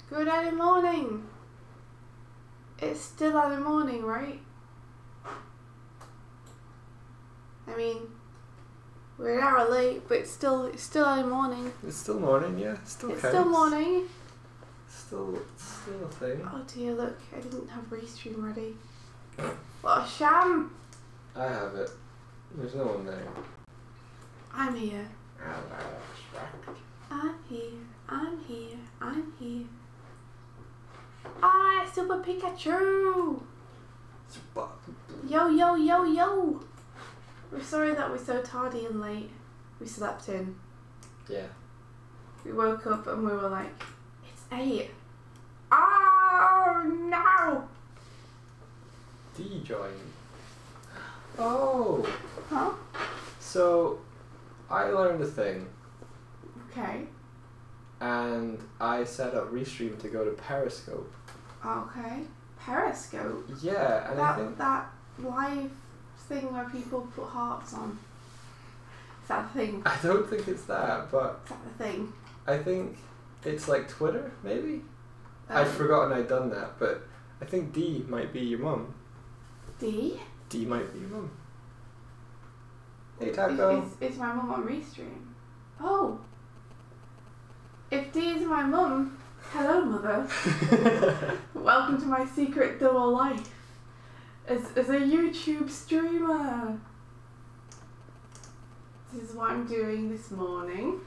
Good Animorning. It's still Animorning, right? I mean, we're an hour late, but it's still Animorning. It's still morning, yeah. It's still morning. Still a thing. Oh dear, look, I didn't have Restream ready. What a sham! I have it. There's no one there. I'm here. I'm here. I'm here. I'm here. Ah, Super Pikachu! Yo, yo, yo, yo! We're sorry that we're so tardy and late. We slept in. Yeah. We woke up and we were like, it's 8. Oh no! D joined. Oh! Huh? So, I learned a thing. Okay. And I set up Restream to go to Periscope. Okay. Periscope? Yeah, and I think... That live thing where people put hearts on. Is that the thing? I don't think it's that, but... Is that the thing? I think it's like Twitter, maybe? I'd forgotten I'd done that, but I think D might be your mum. D? D might be your mum. Hey Taco. Is my mum on Restream? Oh! If D is my mum, hello mother. Welcome to my secret double life as a YouTube streamer. This is what I'm doing this morning.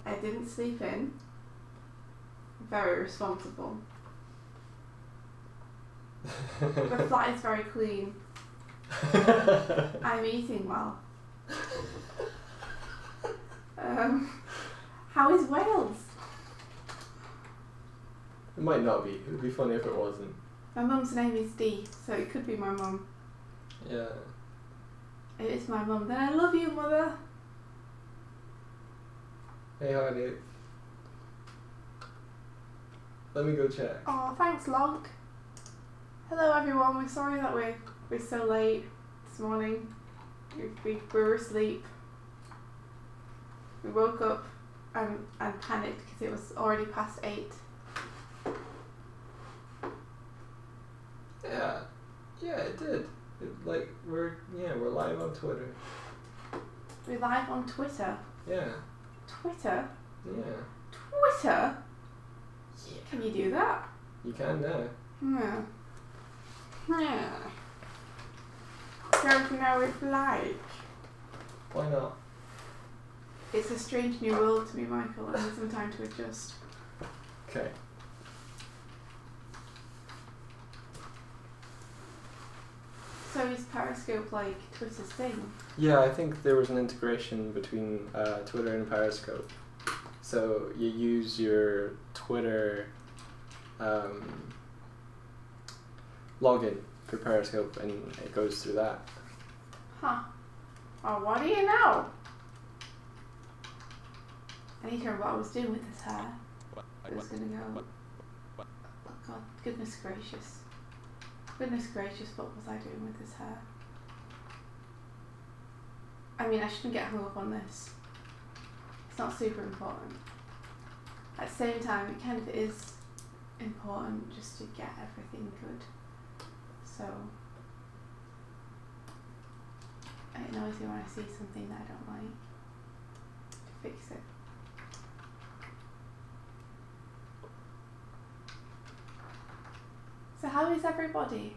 I didn't sleep in. Very responsible. The flat is very clean. I'm eating well. How is Wales? It might not be. It would be funny if it wasn't. My mum's name is Dee, so it could be my mum. Yeah. It is my mum. Then I love you, mother. Hey, honey. Let me go check. Oh, thanks, Log. Hello, everyone. We're sorry that we're so late this morning. We were asleep. We woke up and panicked because it was already past 8. Yeah, it did. We're live on Twitter. We're live on Twitter. Yeah. Twitter? Yeah. Twitter? Yeah. Can you do that? You can now. Yeah. Yeah. Don't know if like. Why not? It's a strange new world to me, Michael. I need some time to adjust. Okay. So is Periscope like Twitter's thing? Yeah, I think there was an integration between Twitter and Periscope. So you use your Twitter login for Periscope and it goes through that. Huh. Oh, what do you know? I need to remember what I was doing with this hair. I was going to go... Oh God, goodness gracious. Goodness gracious, what was I doing with this hair? I mean, I shouldn't get hung up on this. It's not super important. At the same time, it kind of is important just to get everything good. So, I get noisy when I see something that I don't like. To fix it. So how is everybody?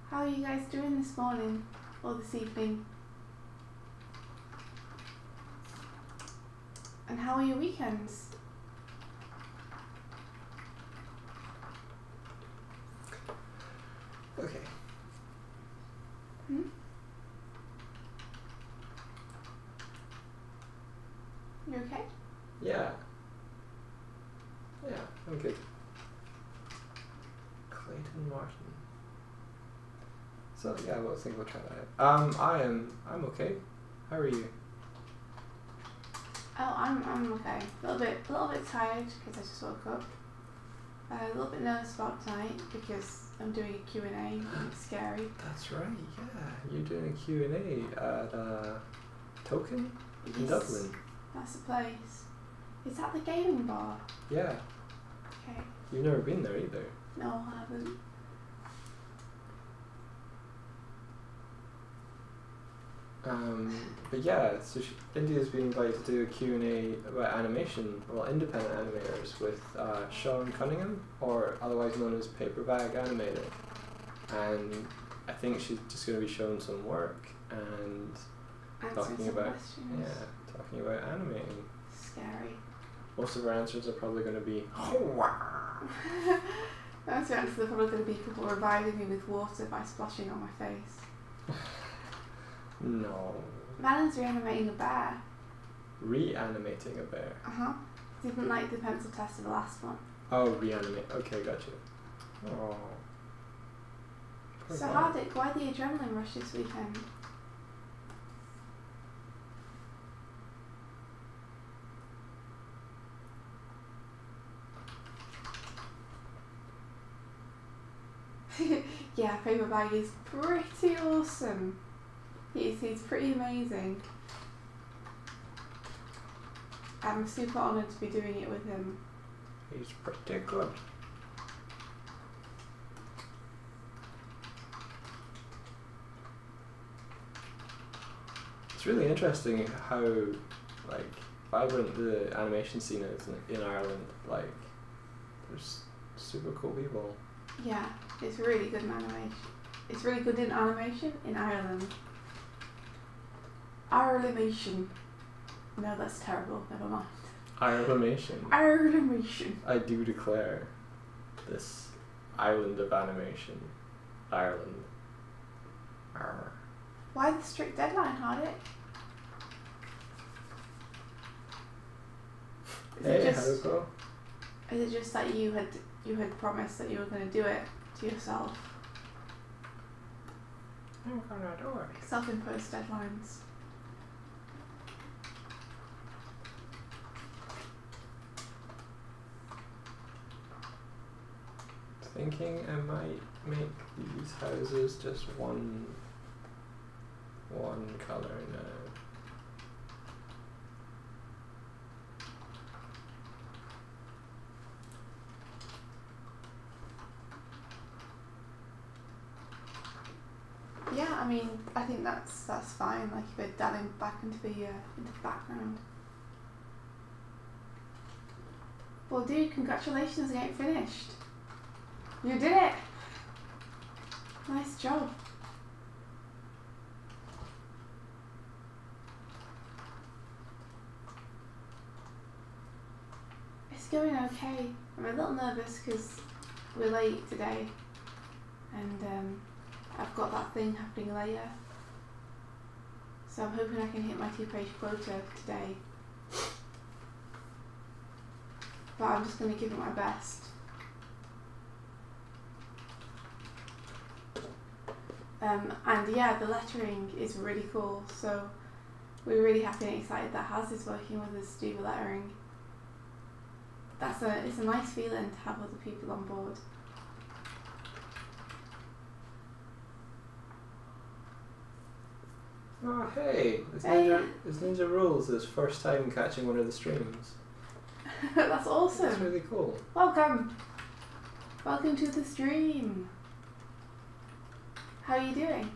How are you guys doing this morning or this evening? And how are your weekends? Okay. Hmm? You okay? Yeah. Yeah, I'm good. Clayton Martin. So yeah, I think we'll try that. I'm okay. How are you? Oh, I'm okay. A little bit tired because I just woke up. A little bit nervous about tonight because I'm doing a Q&A and it's scary. That's right, yeah. You're doing a Q&A at Token in Yes. Dublin. That's the place. Is that the gaming bar? Yeah. Okay. You've never been there either. No, I haven't. But yeah, so India's been invited to do a Q&A about animation, well, independent animators with Sean Cunningham, or otherwise known as Paperbag Animator. And I think she's just going to be showing some work and talking about animating. Scary. Most of her answers are probably going to be Most of the answers are probably going to be people reviving me with water by splashing on my face. No. Madeline's reanimating a bear. Reanimating a bear? Didn't like the pencil test of the last one. Oh, reanimate. Okay, gotcha. Oh. So Hardik, why the adrenaline rush this weekend? Yeah, Paperbag is pretty awesome. He's pretty amazing. I'm super honoured to be doing it with him. He's pretty good. It's really interesting how like vibrant the animation scene is in Ireland. Like, there's super cool people. Yeah, it's really good in animation. It's really good in animation in Ireland. Irelandmation. No, that's terrible. Never mind. Irelandmation. Irelandmation. I do declare this island of animation, Ireland. Arr. Why the strict deadline, Hardik? Hey, how'd it go? Is it just that you had promised that you were going to do it to yourself? I'm gonna do it. Self-imposed deadlines. Thinking I might make these houses just one colour now. Yeah, I mean, I think that's fine. Like, if we're diving back into the background. Well, dude, congratulations on getting finished. You did it. Nice job. It's going okay. I'm a little nervous because we're late today, and I've got that thing happening later. So I'm hoping I can hit my 2-page quota today. But I'm just going to give it my best. And yeah, the lettering is really cool. So we're really happy and excited that TAZ is working with us to do the lettering. It's a nice feeling to have other people on board. Oh hey, is Ninja Rules his first time catching one of the streams? That's awesome. That's really cool. Welcome. Welcome to the stream. How are you doing?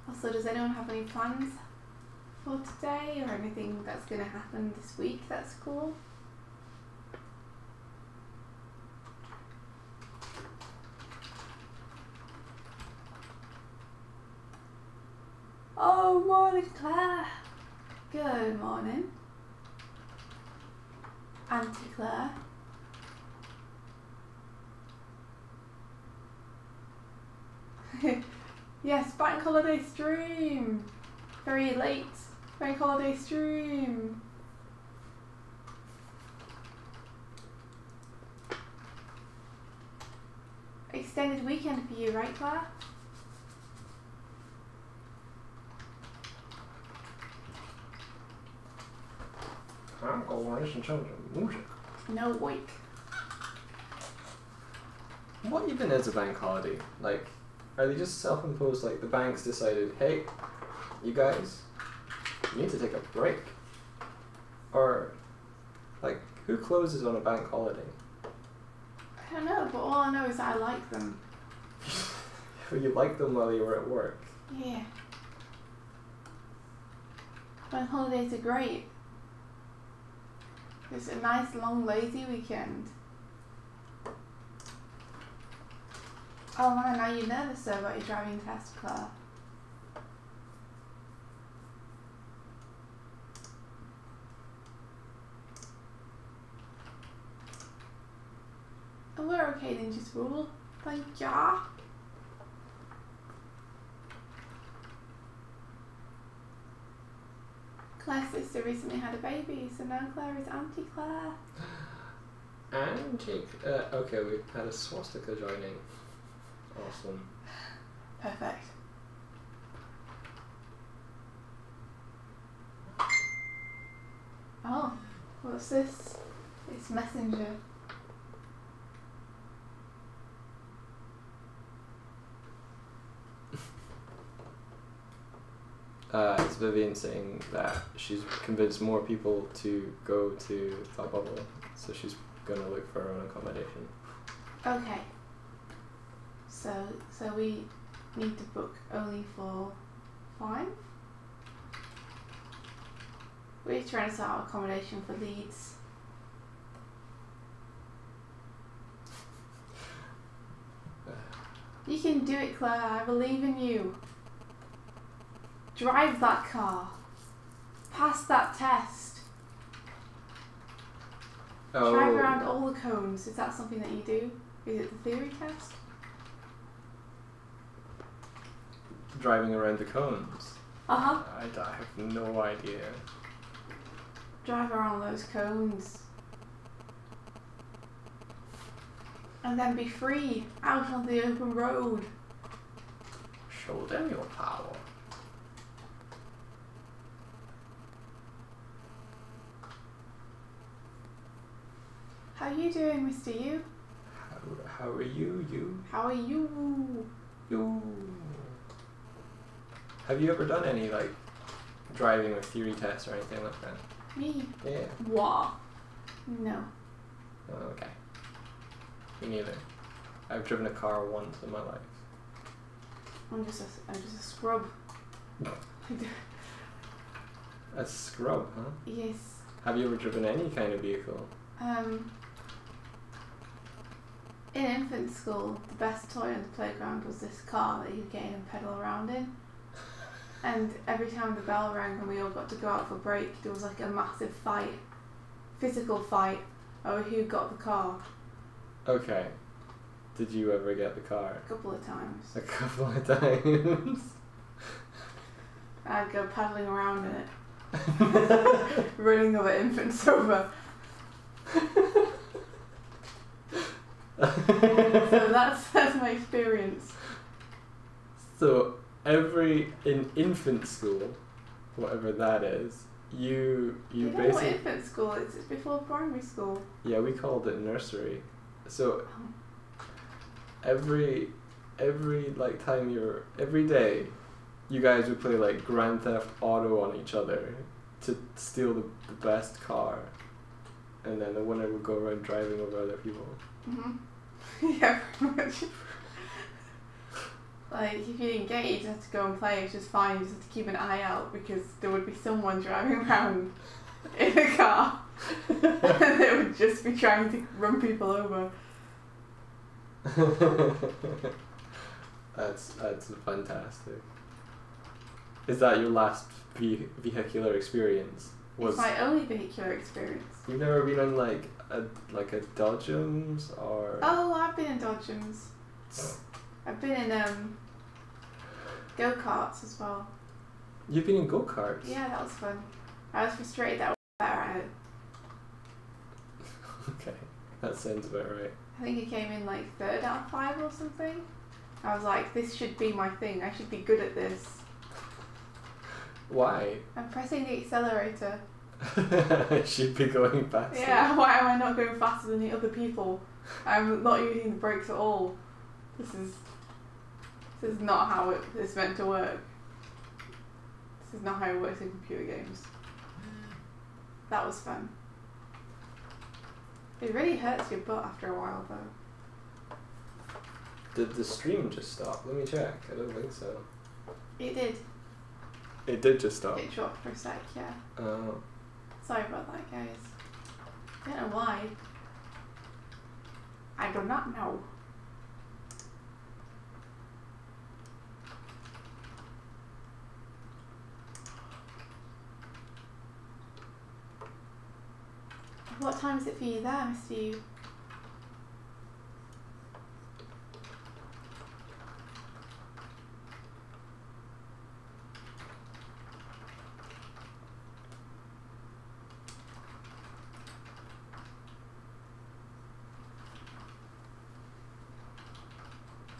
Also, does anyone have any plans for today or anything that's going to happen this week that's cool? Oh, morning, Claire. Good morning. Auntie Claire. Yes, bank holiday stream. Very late bank holiday stream. extended weekend for you, right, Claire? I'm gonna listen to some music. No week. What even is a bank holiday? Like, are they just self-imposed, like the banks decided, hey, you guys, you need to take a break? Or, like, who closes on a bank holiday? I don't know, but all I know is that I like them. You liked them while you were at work. Yeah. Bank holidays are great. It's a nice, long, lazy weekend. Oh man, are you nervous though about your driving test, Claire? Oh, we're okay then, just rule. Thank ya. Claire's sister recently had a baby, so now Claire is Auntie Claire. Okay, we've had a swastika joining. Awesome. Perfect. Oh, what's this? It's Messenger. It's Vivian saying that she's convinced more people to go to Thought Bubble, so she's gonna look for her own accommodation. Okay. So we need to book only for 5? We're trying to sort out accommodation for Leeds. You can do it, Claire. I believe in you. Drive that car. Pass that test. Oh. Drive around all the cones. Is that something that you do? Is it the theory test? Driving around the cones? Uh-huh. I have no idea. Drive around those cones. And then be free, out on the open road. Show them your power. How are you doing, Mr. You? How are you? How are you? You. Have you ever done any, like, driving or theory tests or anything like that? Me? Yeah. What? No. Oh, okay. Me neither. I've driven a car once in my life. I'm just a scrub. A scrub, huh? Yes. Have you ever driven any kind of vehicle? In infant school, the best toy on the playground was this car that you could get in and pedal around in. And every time the bell rang and we all got to go out for break, there was like a massive fight, physical fight, over who got the car. Okay. Did you ever get the car? A couple of times. A couple of times. I'd go paddling around in it, running other infants over. So that's my experience. So in infant school, whatever that is, you You know basically what infant school is? It's before primary school. Yeah, we called it nursery. So every like time every day, you guys would play like Grand Theft Auto on each other to steal the best car, and then the winner would go around driving over other people. Mhm. Yeah, pretty much. Like, if you didn't get it, you just had to go and play, which is fine, you just had to keep an eye out because there would be someone driving around in a car and they would just be trying to run people over. That's fantastic. Is that your last vehicular experience? It's my only vehicular experience. You've never been on like a Dodgems or? Oh, I've been in Dodgems. I've been in go-karts as well. You've been in go-karts? Yeah, that was fun. I was frustrated that I was better at it. Okay. That sounds about right. I think it came in like 3rd out of 5 or something. I was like, this should be my thing. I should be good at this. Why? I'm pressing the accelerator. I should be going faster. Yeah, why am I not going faster than the other people? I'm not using the brakes at all. This is not how it's meant to work. This is not how it works in computer games. That was fun. It really hurts your butt after a while though. Did the stream just stop? Let me check. I don't think so. It did. It did just stop. It dropped for a sec, yeah. Oh. Sorry about that, guys. I don't know why. I do not know. What time is it for you there, Mr. Yu?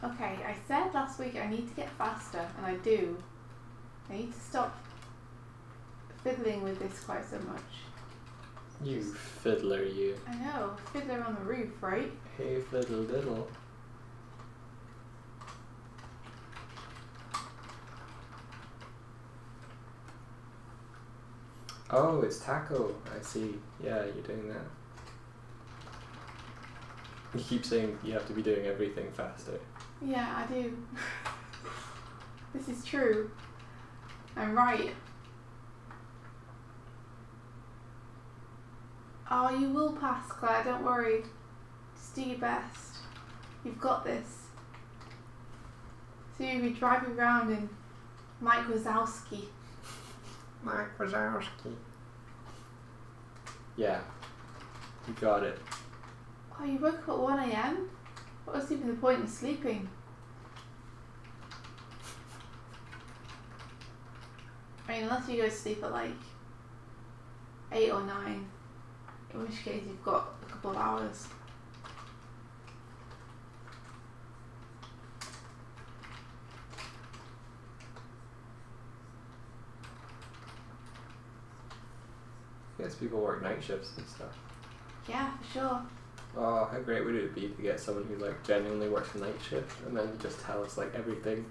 Okay, I said last week I need to get faster, and I do. I need to stop fiddling with this quite so much. You fiddler, you. I know, fiddler on the roof, right? Hey, fiddle diddle. Oh, it's taco. I see. Yeah, you're doing that. You keep saying you have to be doing everything faster. Yeah, I do. This is true. I'm right. Oh, you will pass, Claire, don't worry. Just do your best. You've got this. So you'll be driving around in Mike Wazowski. Mike Wazowski. Yeah. You got it. Oh, you woke up at 1 AM? What was even the point in sleeping? I mean, unless you go to sleep at like 8 or 9, in which case you've got a couple of hours. I guess people work night shifts and stuff. Yeah, for sure. Oh, how great would it be to get someone who like genuinely works a night shift and then just tell us like everything.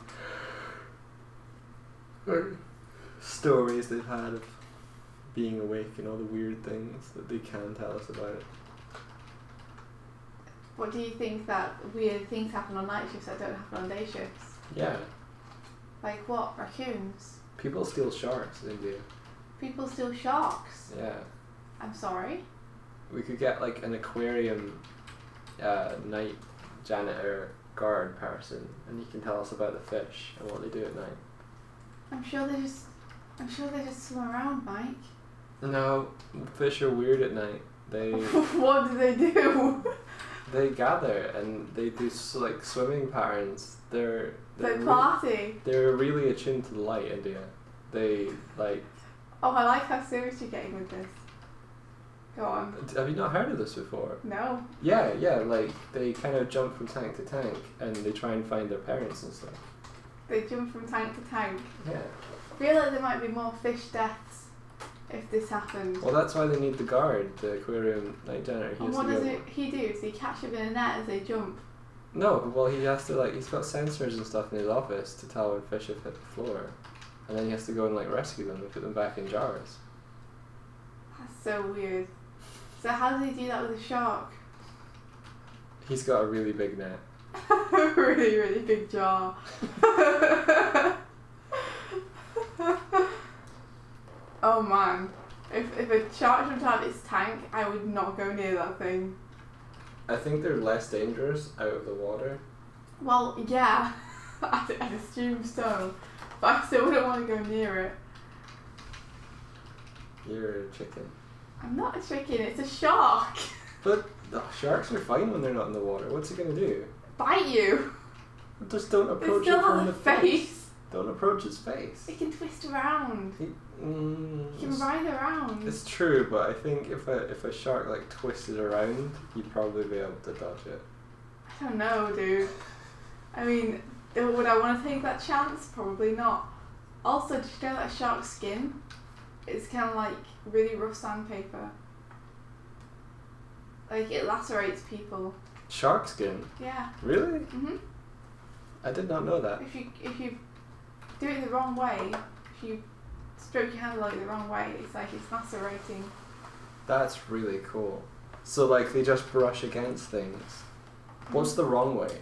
Or stories they've had of being awake and all the weird things that they can tell us about it. What do you think that weird things happen on night shifts that don't happen on day shifts? Yeah. Like what? Raccoons? People steal sharks in India. People steal sharks? Yeah. I'm sorry? We could get like an aquarium night janitor guard person and he can tell us about the fish and what they do at night. I'm sure they just swim around, Mike. No, fish are weird at night. They What do they do? they gather and they do like swimming patterns. They're They party. They're really attuned to the light, India. They like. Oh, I like how serious you're getting with this. Go on. Have you not heard of this before? No. Yeah, like they kind of jump from tank to tank and they try and find their parents and stuff. They jump from tank to tank. Yeah. I feel like there might be more fish deaths if this happened. Well, that's why they need the guard, the aquarium night janitor. And what does he do? Does he catch them in a net as they jump? No, well he has to he's got sensors and stuff in his office to tell when fish have hit the floor. And then he has to go and rescue them and put them back in jars. That's so weird. So how does he do that with a shark? He's got a really big net. Really, really big jar. Oh man. If a shark jumped out of its tank, I would not go near that thing. I think they're less dangerous out of the water. Well, yeah. I'd assume so. But I still wouldn't want to go near it. You're a chicken. I'm not a chicken, it's a shark. But sharks are fine when they're not in the water. What's it gonna do? Bite you. Just don't They approach still it from have the a face. Don't approach its face. It can twist around. It can ride around. It's true, but I think if a shark like twisted around, you'd probably be able to dodge it. I don't know, dude. I mean, would I want to take that chance? Probably not. Also, did you know that shark's skin is kind of like really rough sandpaper? Like, it lacerates people. Shark skin? Yeah. Really? Mhm. I did not know that. If you do it the wrong way, if you stroke your hand like the wrong way, it's like it's lacerating. That's really cool. So like they just brush against things. What's the wrong way?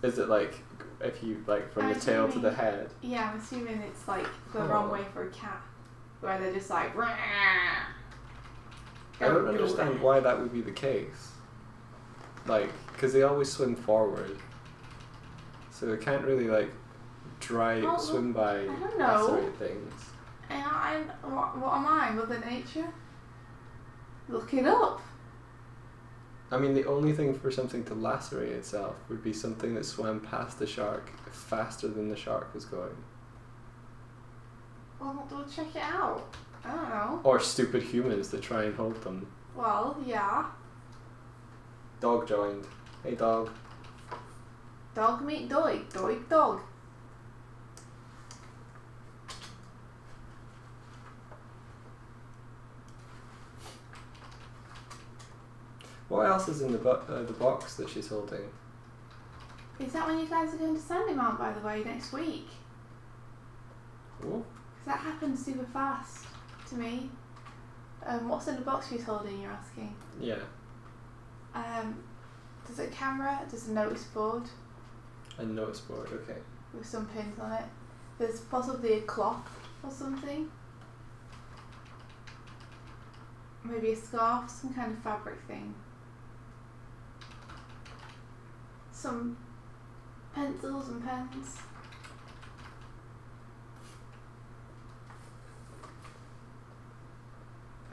Is it like if you like from the tail to the head? Yeah, I'm assuming it's like the wrong way for a cat, where they're just like. Rah! I don't understand why that would be the case. Like, because they always swim forward, so they can't really like swim by lacerate things. And what am I, Mother Nature? Look it up. I mean, the only thing for something to lacerate itself would be something that swam past the shark faster than the shark was going. Well, we'll check it out. I don't know. Or stupid humans that try and hold them. Well, yeah. Dog joined. Hey, dog. Dog meet Doig. Doig dog. What else is in the box that she's holding? Is that when you guys are going to Sandymount, by the way, next week? Ooh. Because that happened super fast to me. What's in the box she's holding, you're asking? Yeah. There's a camera, there's a notice board. A notice board, okay. With some pins on it. There's possibly a cloth or something. Maybe a scarf, some kind of fabric thing. Some pencils and pens.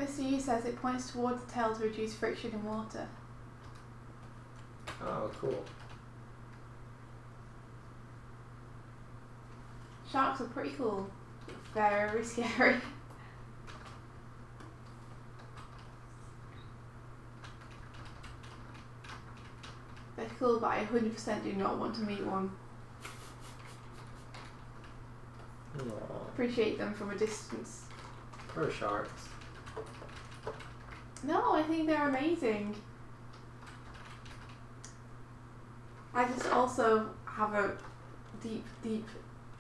Mr. Yu says it points towards the tail to reduce friction in water. Oh, cool. Sharks are pretty cool. Very scary. They're cool, but I 100% do not want to meet one. Aww. Appreciate them from a distance. Poor sharks. No, I think they're amazing. I just also have a deep, deep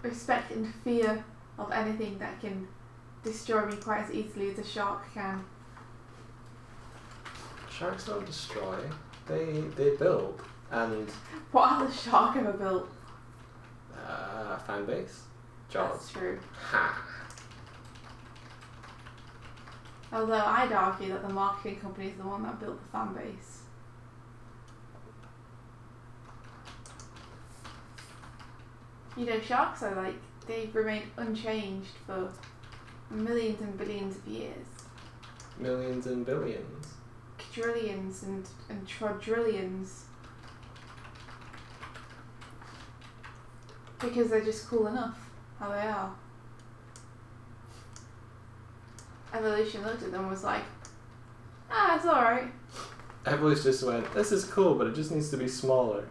respect and fear of anything that can destroy me quite as easily as a shark can. Sharks don't destroy. They build. And What has a shark ever built? fan base. Jaws. That's true. Ha. Although I'd argue that the marketing company is the one that built the fan base. You know, sharks are like, they've remained unchanged for millions and billions of years. Millions and billions. Quadrillions and trodrillions. Because they're just cool enough, how they are. Evolution looked at them and was like, ah, it's alright. Evolution just went, this is cool, but it just needs to be smaller.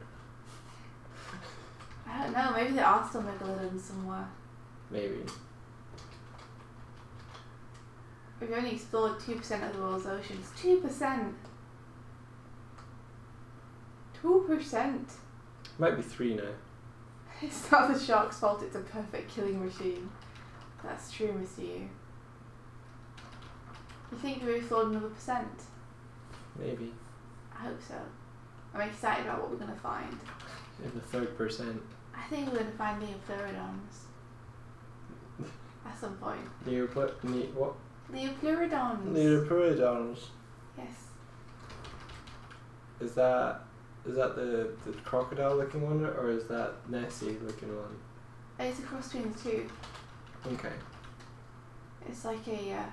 I don't know, maybe there are still megalodons somewhere. Maybe. We've only explored 2% of the world's oceans. 2%! 2%! Might be 3 now. It's not the shark's fault, it's a perfect killing machine. That's true, Mr. Yu. You think we've explored another %? Maybe. I hope so. I'm excited about what we're going to find. In the 3rd%. I think we're going to find Neopleurodons. At some point. What? Neopleurodons! Neopleurodons. Yes. Is that the crocodile looking one, or is that Nessie looking one? It's a cross between the two. Okay. It's like a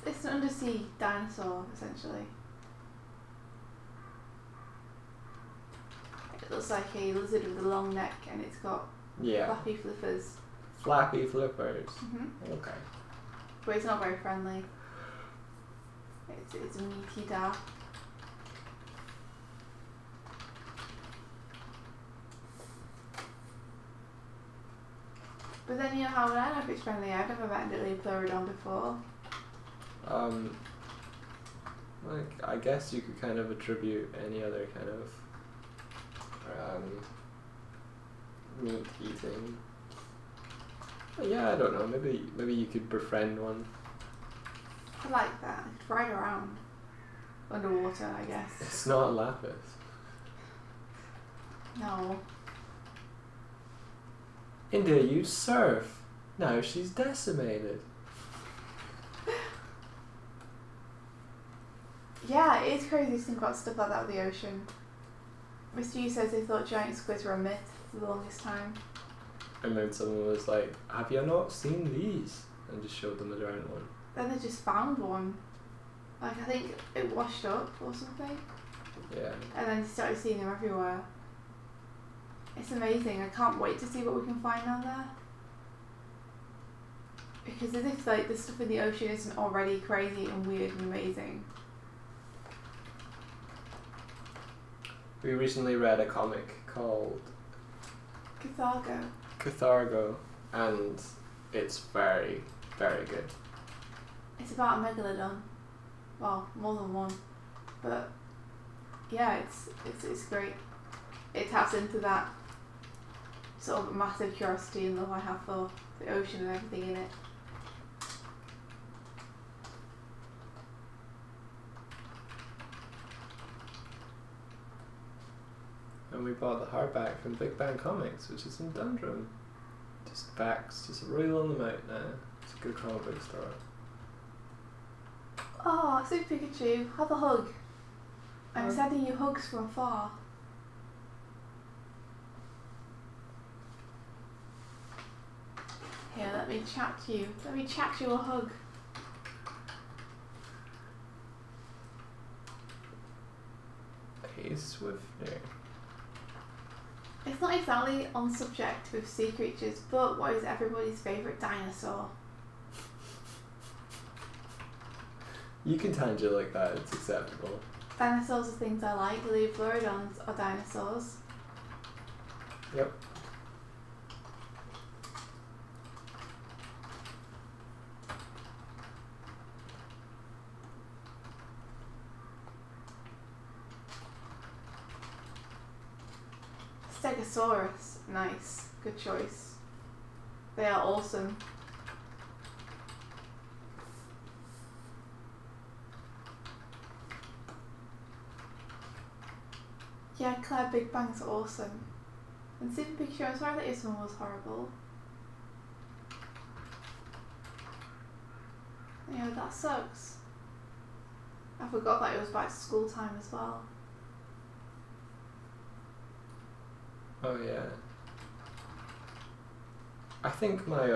it's an undersea dinosaur, essentially. It looks like a lizard with a long neck, and it's got Yeah. Flappy flippers. Flappy flippers. Okay. But it's not very friendly. It's a meaty da. But then, you know, how would I know if it's friendly? I've never met a Leopleurodon before. Like, I guess you could kind of attribute any other kind of meat eating. But yeah, I don't know. Maybe you could befriend one. I like that. I could ride around underwater, I guess. It's not a lapis. No. India used surf. Now she's decimated. Yeah, it is crazy to think about stuff like that with the ocean. Mr. Yu says they thought giant squids were a myth for the longest time. And then someone was like, "Have you not seen these?" And just showed them a drowned one. Then they just found one. Like, I think it washed up or something. Yeah. And then they started seeing them everywhere. It's amazing. I can't wait to see what we can find down there. Because as if like the stuff in the ocean isn't already crazy and weird and amazing. We recently read a comic called Cathargo, and it's very, very good. It's about a megalodon. Well, more than one. But yeah, it's great. It taps into that sort of massive curiosity and love I have for the ocean and everything in it. And we bought the hardback from Big Bang Comics, which is in Dundrum. Just facts, just rolling them out now. It's a good comic book store. Oh, Super Pikachu, have a hug. I'm sending you hugs from afar. Here, let me chat to you. Let me chat you a hug. Hey, Swifter. It's not exactly on subject with sea creatures, but what is everybody's favourite dinosaur? You can tangent like that, it's acceptable. Dinosaurs are things I like. Leopleurodons are dinosaurs. Yep. Stegosaurus, nice, good choice. They are awesome. Yeah, Claire, Big Bang's awesome. And Super Pikachu, I'm sorry that this one was horrible. Yeah, that sucks. I forgot that it was back to school time as well. Oh yeah. I think my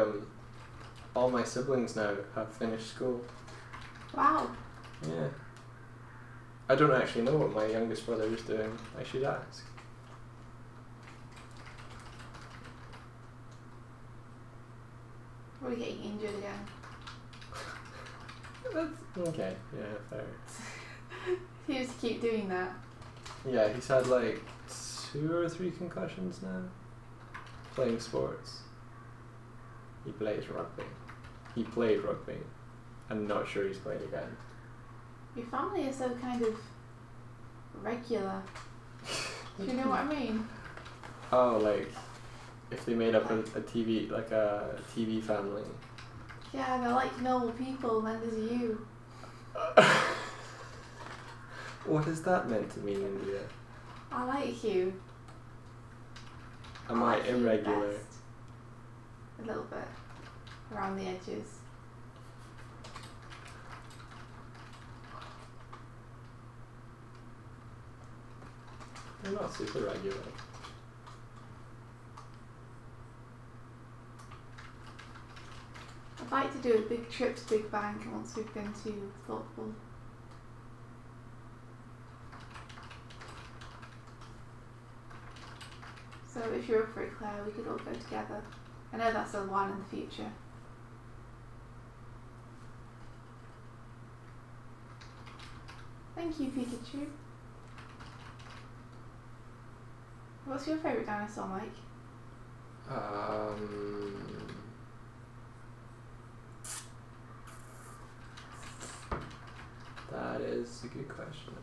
all my siblings now have finished school. Wow. Yeah. I don't actually know what my youngest brother is doing. I should ask. Probably getting injured again. That's okay. Yeah, fair. He just keep doing that. Yeah, he's had like 2 or 3 concussions now. Playing sports. He plays rugby. He played rugby. I'm not sure he's played again. Your family is so kind of regular. Do you know what I mean? Oh, like if they made up a TV, like a TV family. Yeah, they're like normal people, and then there's you. What is that meant to mean, India? I like you. Am I like you irregular? best. A little bit. Around the edges. You're not super regular. I'd like to do a big trip to Big Bang once we've been to Thoughtful. So if you're up for it, Claire, we could all go together. I know that's a one in the future. Thank you, Pikachu. What's your favourite dinosaur, Mike? That is a good question.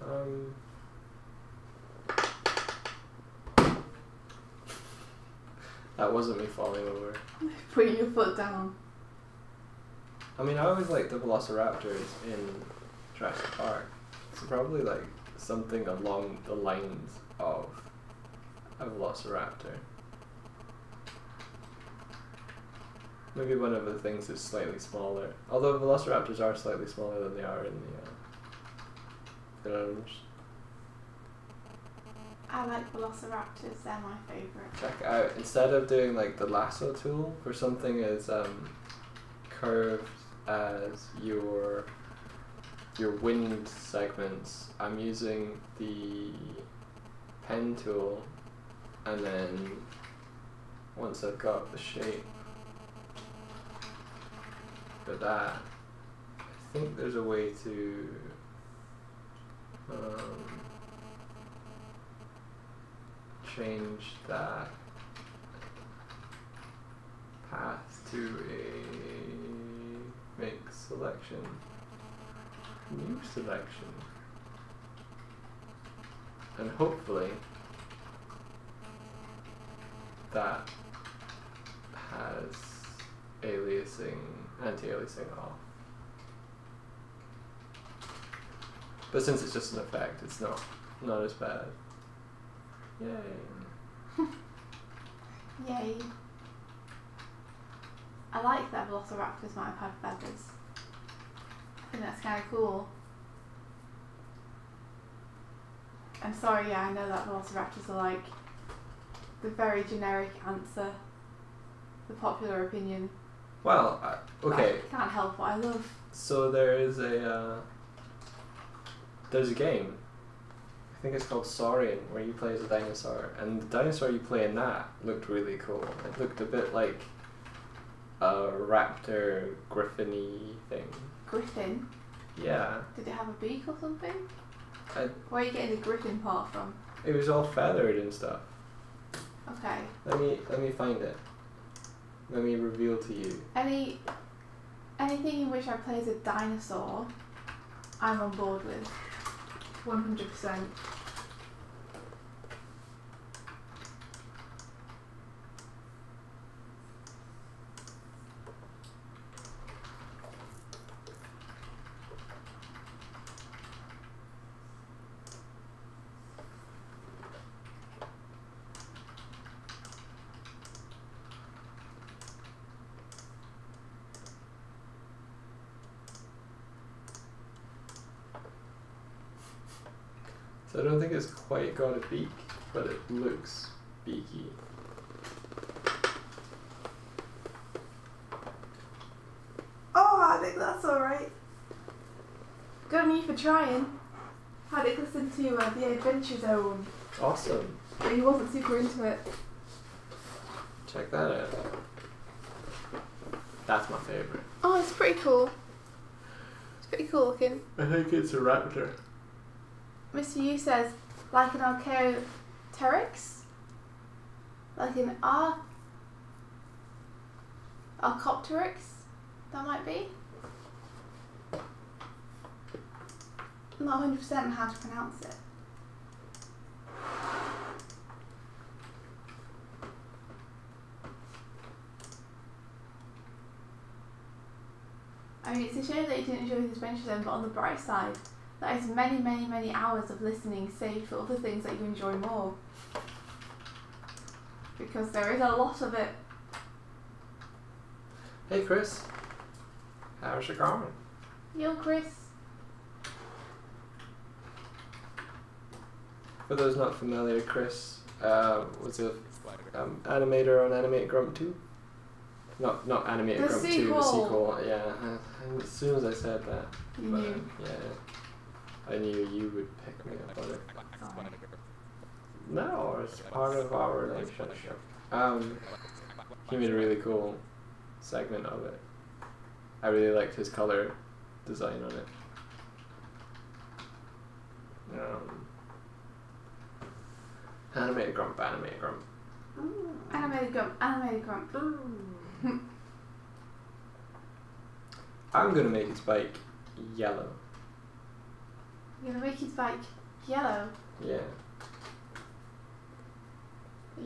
That wasn't me falling over. Putting your foot down. I mean, I always liked the Velociraptors in Jurassic Park. So probably like something along the lines of a Velociraptor. Maybe one of the things is slightly smaller. Although Velociraptors are slightly smaller than they are in the films. I like Velociraptors, they're my favourite. Check out, instead of doing like the lasso tool for something as curved as your wind segments, I'm using the pen tool, and then once I've got the shape for that, I think there's a way to change that path to a make selection, new selection, and hopefully that has anti-aliasing off. But since it's just an effect, it's not as bad. Yay. Yay. I like that Velociraptors might have had feathers. I think that's kind of cool. I'm sorry, yeah, I know that Velociraptors are like the very generic answer, the popular opinion. Well, okay. But I can't help what I love. So there's a game. I think it's called Saurian, where you play as a dinosaur, and the dinosaur you play in that looked really cool. It looked a bit like a raptor griffin-y thing. Griffin? Yeah. Did it have a beak or something? Where are you getting the griffin part from? It was all feathered and stuff. Okay. Let me find it. Let me reveal to you. Anything in which I play as a dinosaur, I'm on board with. 100%. So I don't think it's quite got a beak, but it looks beaky. Oh, I think that's alright. Good on you for trying. Had it listened to the Adventure Zone. Awesome. But he wasn't super into it. Check that out. That's my favourite. Oh, it's pretty cool. It's pretty cool looking. I think it's a raptor. Mr. Yu says, like an Archaeopteryx? Like an Archaeopteryx? That might be? I'm not 100% on how to pronounce it. I mean, it's a shame that you didn't enjoy his Adventure Zone, but on the bright side, that is many, many, many hours of listening saved for other things that you enjoy more. Because there is a lot of it. Hey Chris, how's it going? Yo, Chris. For those not familiar, Chris was a animator on Animated Grump 2. Not Animated The Grump 2, sequel. the sequel. Yeah, and as soon as I said that, You knew. yeah, I knew you would pick me up on it. Sorry. No, it's part of our relationship. He made a really cool segment of it. I really liked his color design on it. Animated grump, animated grump. Animated grump, animated grump. I'm gonna make his bike yellow. You're gonna make his bike yellow. Yeah.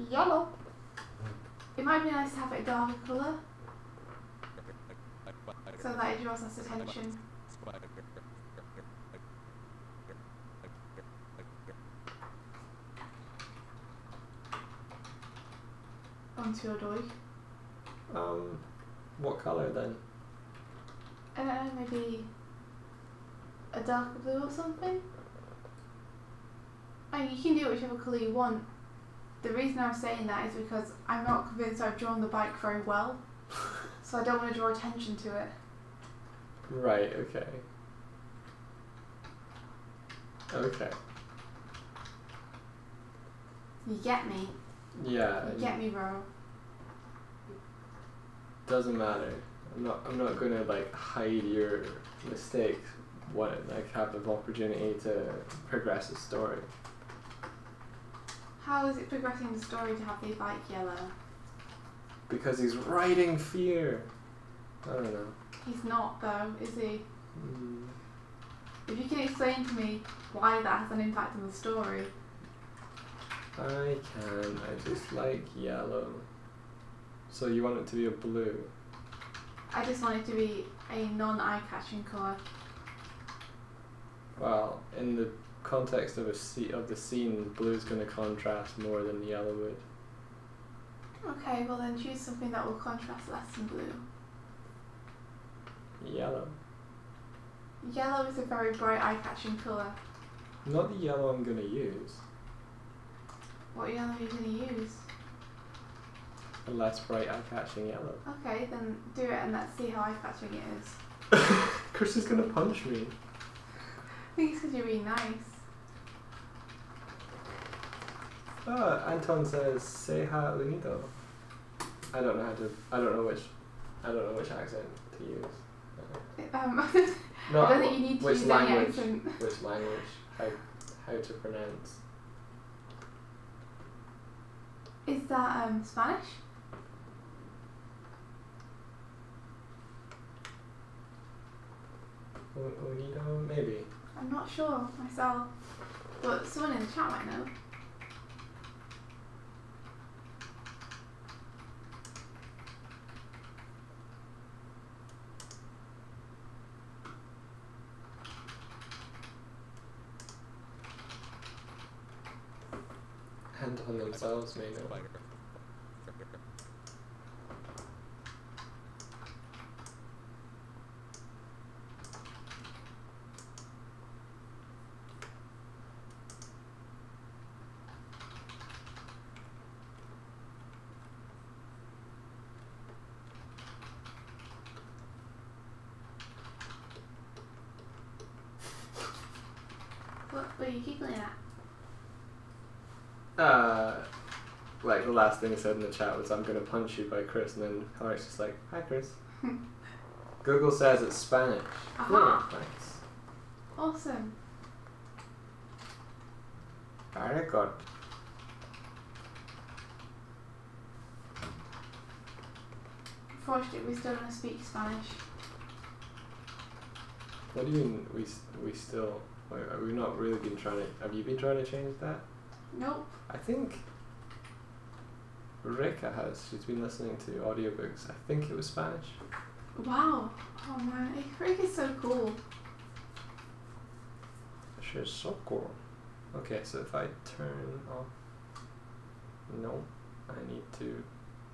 Yellow. It might be nice to have it a darker colour, so that it draws less attention. Onto your Doig. What colour then? I don't know, maybe a darker blue or something? I mean, you can do whichever colour you want. The reason I'm saying that is because I'm not convinced I've drawn the bike very well, so I don't want to draw attention to it. Right, okay. Okay. You get me? Yeah. You get me, bro? Doesn't matter. I'm not gonna like hide your mistakes when I have the opportunity to progress the story. How is it progressing the story to have the bike yellow? Because he's writing fear. I don't know. He's not though, is he? Mm. If you can explain to me why that has an impact on the story. I can. I just like yellow. So you want it to be a blue? I just want it to be a non-eye-catching colour. Well, in the context of the scene, blue's going to contrast more than yellow would. Okay, well then choose something that will contrast less than blue. Yellow. Yellow is a very bright eye-catching colour. Not the yellow I'm going to use. What yellow are you going to use? A less bright eye-catching yellow. Okay, then do it and let's see how eye-catching it is. Chris is going to punch me. I think it's because you're being nice. Anton says, "Say ha unido." I don't know which accent to use. No, I don't think you need to which use language, any accent. Which language? How to pronounce? Is that Spanish? Unido, maybe. I'm not sure myself, but someone in the chat might know. Anton themselves may know. What are you giggling at? Like the last thing I said in the chat was "I'm gonna punch you" by Chris, and then Alex just like, "Hi, Chris." Google says it's Spanish. Aha. Yeah, nice. Awesome. Very good. Unfortunately, we still don't speak Spanish. What do you mean we still? Are we not really been trying to? Have you been trying to change that? Nope. I think Rika has. She's been listening to audiobooks. I think it was Spanish. Wow. Oh man, Rick is so cool. She's so cool. Okay, so if I turn off, no, I need to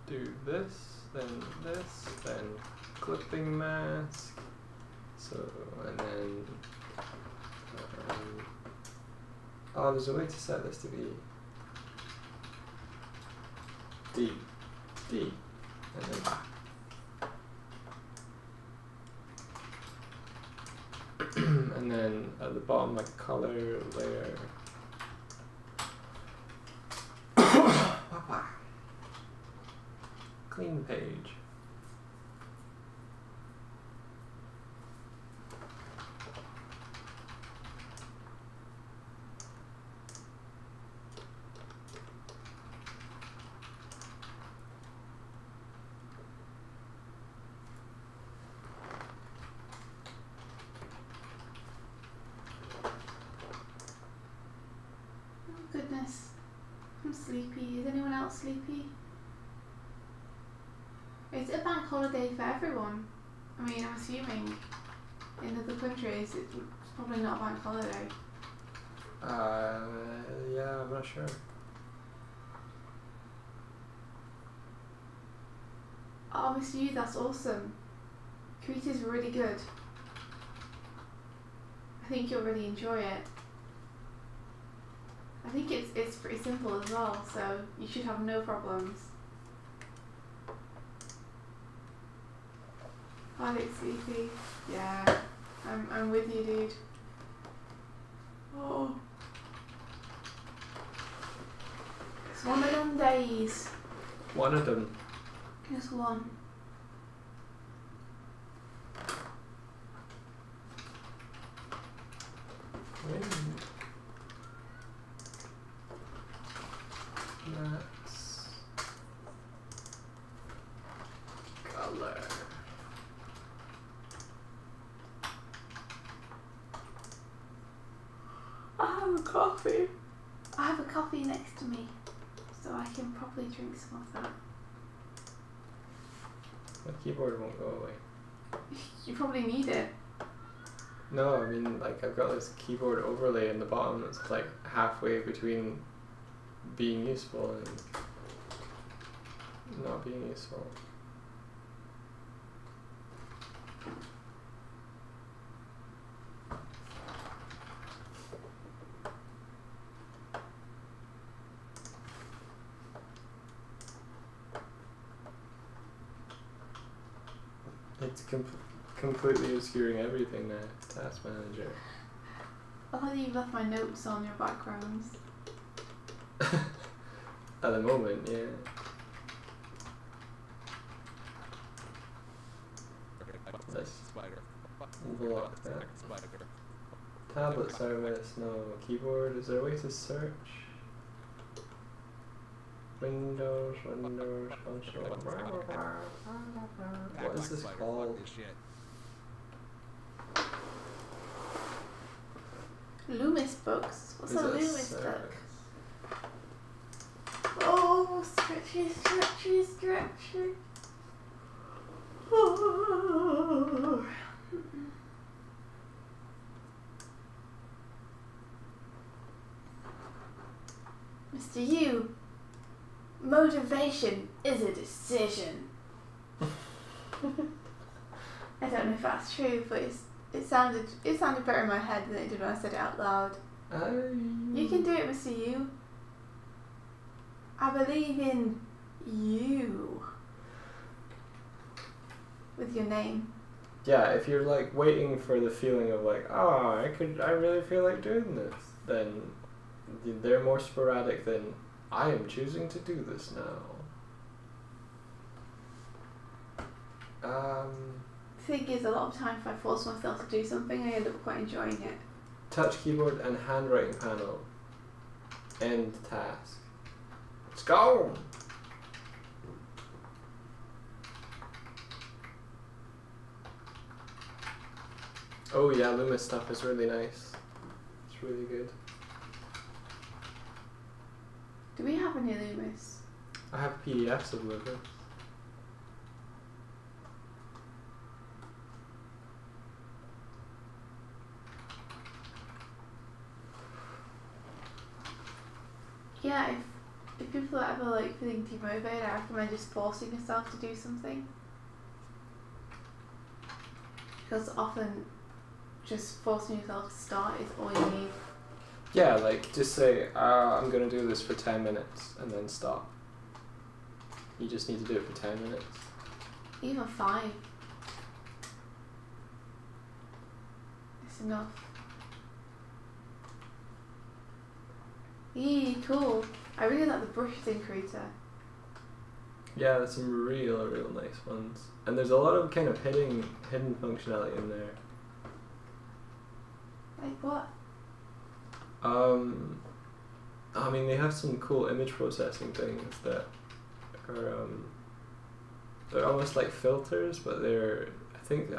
do this, then clipping mask. So and then. Oh, there's a way to set this to be D, and then back. And then at the bottom, my color layer. clean page. Goodness, I'm sleepy. Is anyone else sleepy? Is it a bank holiday for everyone? I mean, I'm assuming in other countries it's probably not a bank holiday. Yeah, I'm not sure. Oh, Miss You, that's awesome. Creta's really good. I think you'll really enjoy it. I think it's pretty simple as well, so you should have no problems. I look sleepy. Yeah, I'm with you, dude. Oh, it's one of them days. One of them. Just one. That's color. I have a coffee. I have a coffee next to me, so I can probably drink some of that. My keyboard won't go away. You probably need it. No, I mean, like, I've got this keyboard overlay in the bottom that's like halfway between being useful and not being useful. It's completely obscuring everything now, Task Manager. I thought you left my notes on your backgrounds. At the moment, yeah. Let's block that. Tablet service, no. Keyboard, is there a way to search? Windows, console. What is this called? Loomis books? What's Is a it Loomis service? book? Oh, stretchy, stretchy, stretchy. Oh. Mr. Yu, motivation is a decision. I don't know if that's true, but it sounded better in my head than it did when I said it out loud. You can do it, Mr. Yu. I believe in you. With your name. Yeah, if you're like waiting for the feeling of like, oh, I really feel like doing this, then they're more sporadic than I am choosing to do this now. The thing is, a lot of times if I force myself to do something, I end up quite enjoying it. Touch keyboard and handwriting panel. End task. Let's go! Oh yeah, Loomis stuff is really nice. It's really good. Do we have any Loomis? I have PDFs of Loomis. Yeah, if people are ever like feeling demotivated, I recommend just forcing yourself to do something. Because often just forcing yourself to start is all you need. Yeah, like just say, I'm gonna do this for 10 minutes and then stop. You just need to do it for 10 minutes. Even 5. It's enough. Cool. I really like the brushes in Krita. Yeah, there's some real nice ones. And there's a lot of kind of hidden functionality in there. Like what? I mean, they have some cool image processing things that are they're almost like filters, but I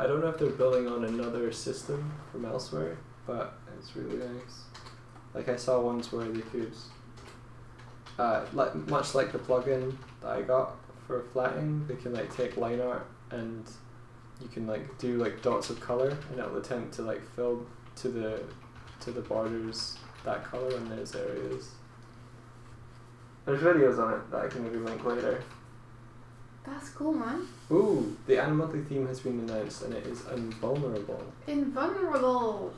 don't know if they're building on another system from elsewhere, but it's really nice. Like I saw ones where they could, much like the plugin that I got for flatting, they can like take line art and you can like do like dots of color, and it'll attempt to like fill to the borders that color in those areas. There's videos on it that I can maybe link later. That's cool, man. Ooh, the Animorning theme has been announced and it is invulnerable. Invulnerable!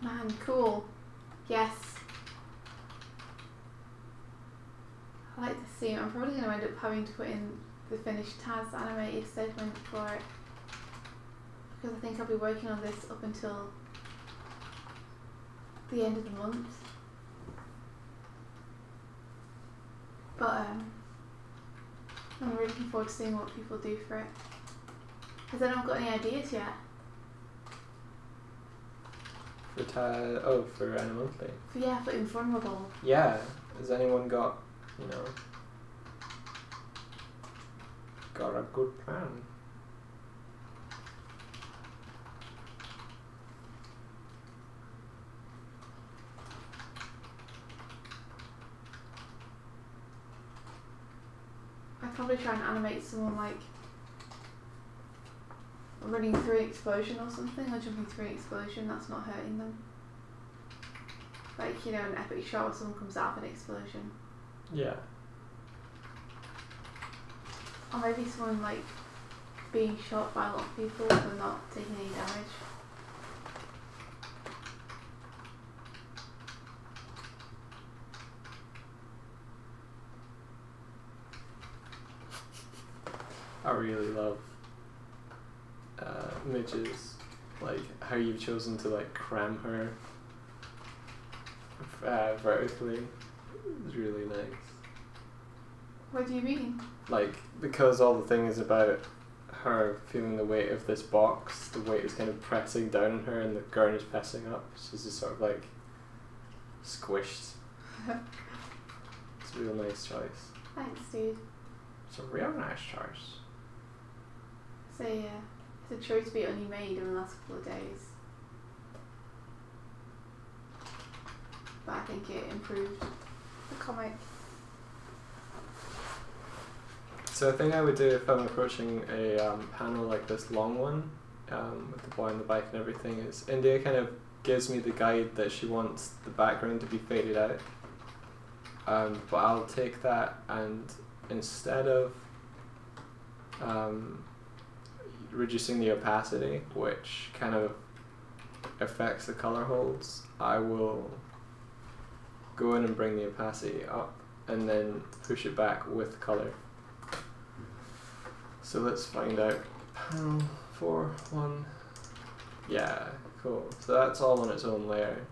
Man, cool. Yes. I like this theme. I'm probably going to end up having to put in the finished TAZ animated segment for it, because I think I'll be working on this up until the end of the month. But I'm really looking forward to seeing what people do for it. Has anyone got any ideas yet? For for Animorning? For invulnerable. Yeah. Has anyone got a good plan? I'd probably try and animate someone like running through an explosion or something, or jumping through an explosion that's not hurting them. Like, an epic shot where someone comes out of an explosion. Yeah. Or maybe someone like being shot by a lot of people but not taking any damage. I really love Midge's, like how you've chosen to like cram her vertically. It's really nice. What do you mean? Like, because all the thing is about her feeling the weight of this box, the weight is kind of pressing down on her and the gurn is pressing up. She's just sort of like squished. It's a real nice choice. Thanks, dude. It's a real nice choice. So yeah, it's a choice we only made in the last couple of days. But I think it improved the comic. So the thing I would do if I'm approaching a panel like this long one, with the boy on the bike and everything, is India kind of gives me the guide that she wants the background to be faded out. But I'll take that and instead of reducing the opacity, which kind of affects the color holds, I will go in and bring the opacity up and then push it back with color. So let's find out. Panel 4.1. Yeah, cool. So that's all on its own layer.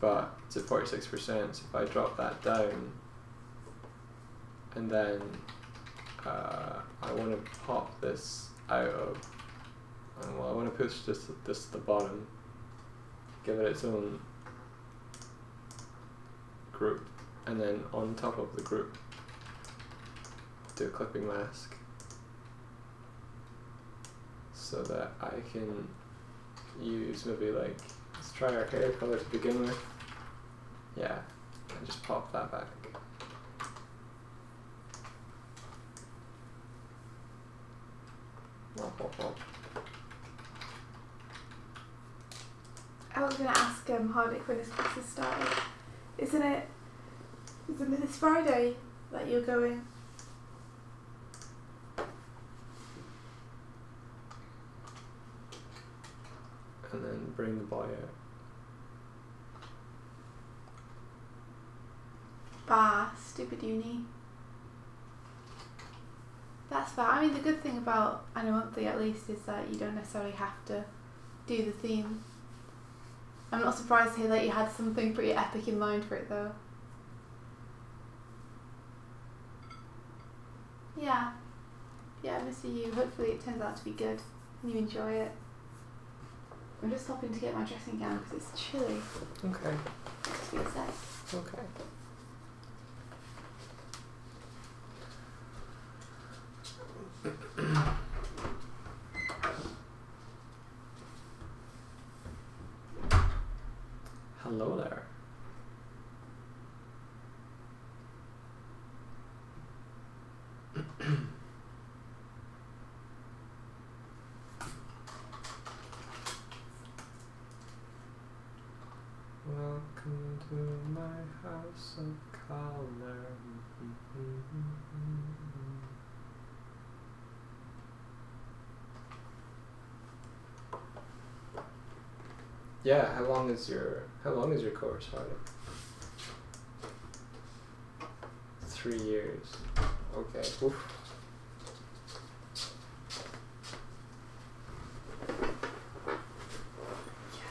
But it's at 46%, so if I drop that down, and then I want to pop this out of, well, I want to push this to the bottom, give it its own group, and then on top of the group, do a clipping mask, so that I can use maybe like, let's try our hair color to begin with. Yeah, and just pop that back. Wop, wop, wop. I was going to ask Hardik when his classes started. Isn't it this Friday that you're going? And then bring the boy out. Bah, stupid uni. That's fair. I mean, the good thing about Animorning at least is that you don't necessarily have to do the theme. I'm not surprised to hear that you had something pretty epic in mind for it though. Yeah. Yeah, Mr. You. Hopefully it turns out to be good and you enjoy it. I'm just stopping to get my dressing gown because it's chilly. Okay. Just be a sec. Okay. Hello there. Welcome to my house of color. Yeah, how long is your course, Harley? 3 years. Okay. Oof.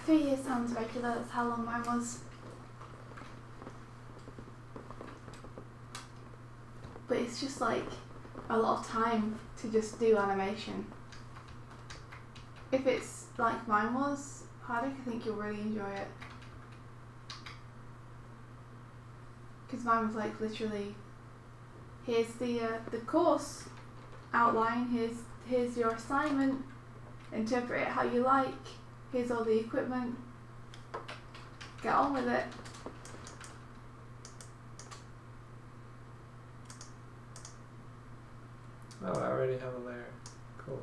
3 years sounds regular. That's how long mine was. But it's just like a lot of time to just do animation. If it's like mine was, Hardik, I think you'll really enjoy it. Because mine was like literally, here's the course outline, here's your assignment, interpret it how you like, here's all the equipment, get on with it. Oh, I already have a layer. Cool.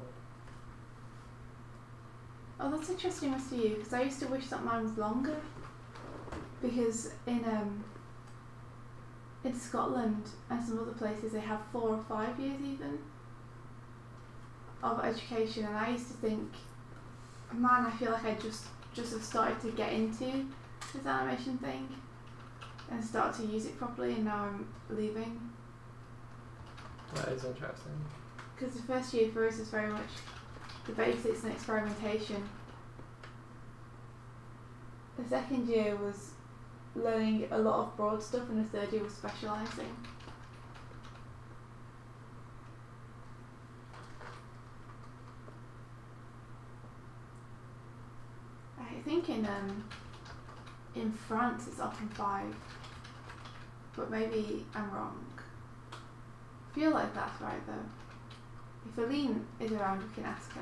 Oh, that's interesting, Mr. You, because I used to wish that mine was longer. Because in Scotland and some other places they have 4 or 5 years even of education, and I used to think, man, I feel like I just have started to get into this animation thing and start to use it properly, and now I'm leaving. That is interesting. Because the first year for us is very much the basics and experimentation. The second year was learning a lot of broad stuff, and the third year was specialising. I think in France it's often 5, but maybe I'm wrong. I feel like that's right though. If Aline is around, we can ask her.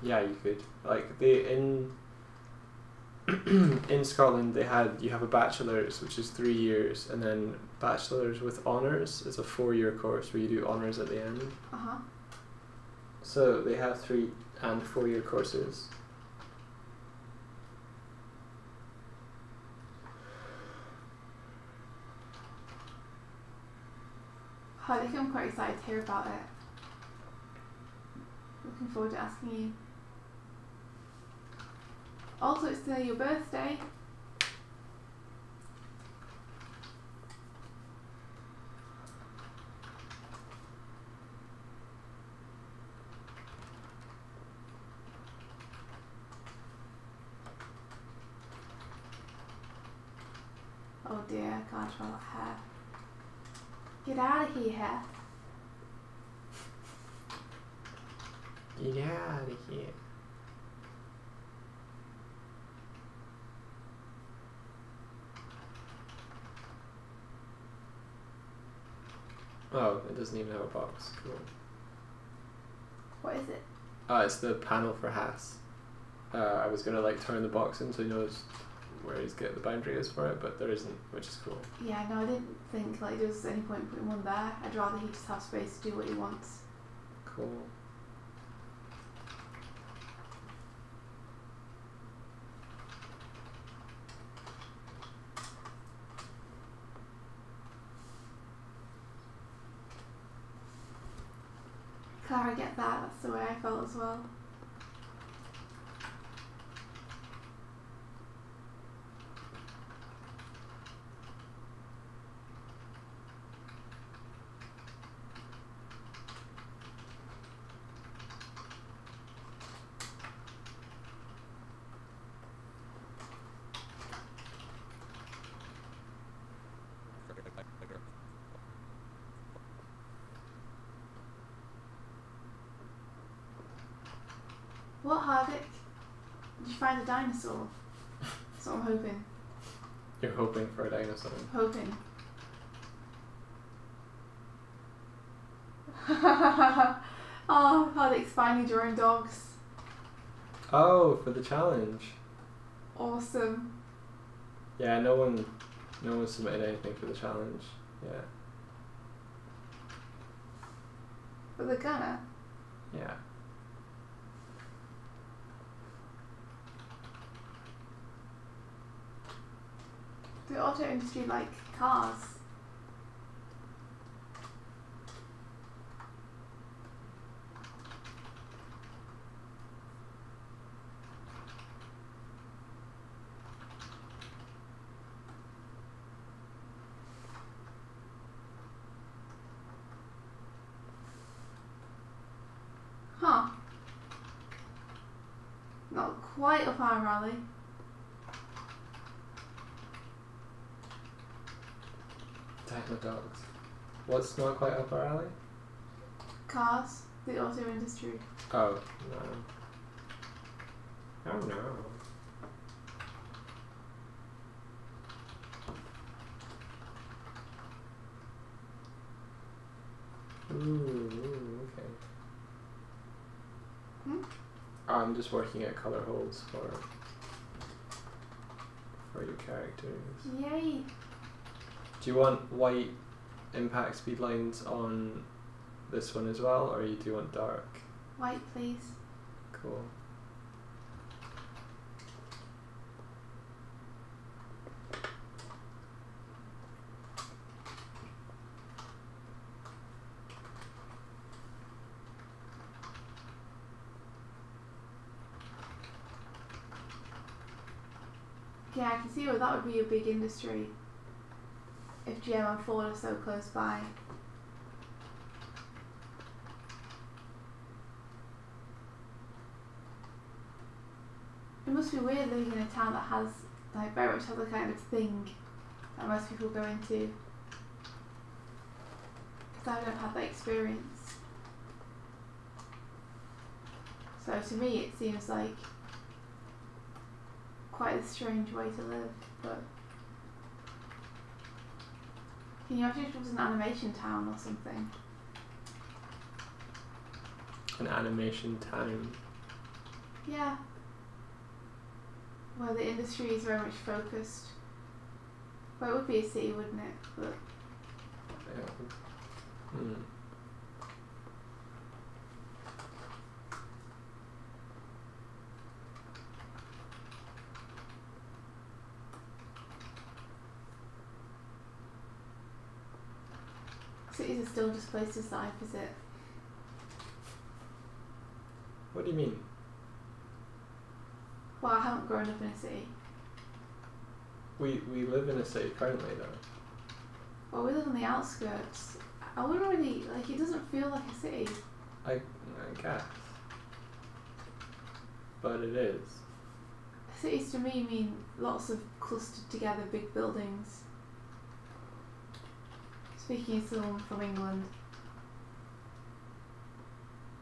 Yeah, you could. Like in Scotland, you have a bachelor's, which is 3 years, and then bachelor's with honours is a 4-year course where you do honours at the end. So they have 3 and 4-year courses. I think I'm quite excited to hear about it. Looking forward to asking you. Also, it's your birthday. Oh dear, I can't draw that hair. Get out of here, hair. Get out of here. Oh, it doesn't even have a box. Cool. What is it? Oh, it's the panel for Haas. I was gonna like turn the box in so he knows where the boundary is for it, but there isn't, which is cool. Yeah, no, I didn't think like there was any point putting one there. I'd rather he just have space to do what he wants. Cool. Clara, get that. That's the way I felt as well. What, Hardick? Did you find a dinosaur? That's what I'm hoping. You're hoping for a dinosaur. Hoping. Oh, Hardick's finally drawing dogs. Oh, for the challenge. Awesome. Yeah, no one submitted anything for the challenge. Yeah. But they're gonna. Yeah. The auto industry like cars. Huh. Not quite up our alley. Dino dogs. What's not quite up our alley? Cars. The auto industry. Oh, no. Oh, no. Ooh, okay. Hmm? I'm just working at colour holds for your characters. Yay. Do you want white impact speed lines on this one as well, or do you want dark? White, please. Cool. Yeah, I can see where that would be a big industry if GM and Ford are so close by. It must be weird living in a town that has, like, very much has a kind of thing that most people go into. Because I don't have that experience. So to me it seems like quite a strange way to live, but can you imagine if it was an animation town or something? An animation town. Yeah. Where the industry is very much focused. Well, it would be a city, wouldn't it? But Yeah. Hmm. cities are still just places that I visit. What do you mean? Well, I haven't grown up in a city. We live in a city currently though. Well, we live on the outskirts. I wouldn't really, like, it doesn't feel like a city. I guess. But it is. Cities to me mean lots of clustered together big buildings. Speaking as someone from England.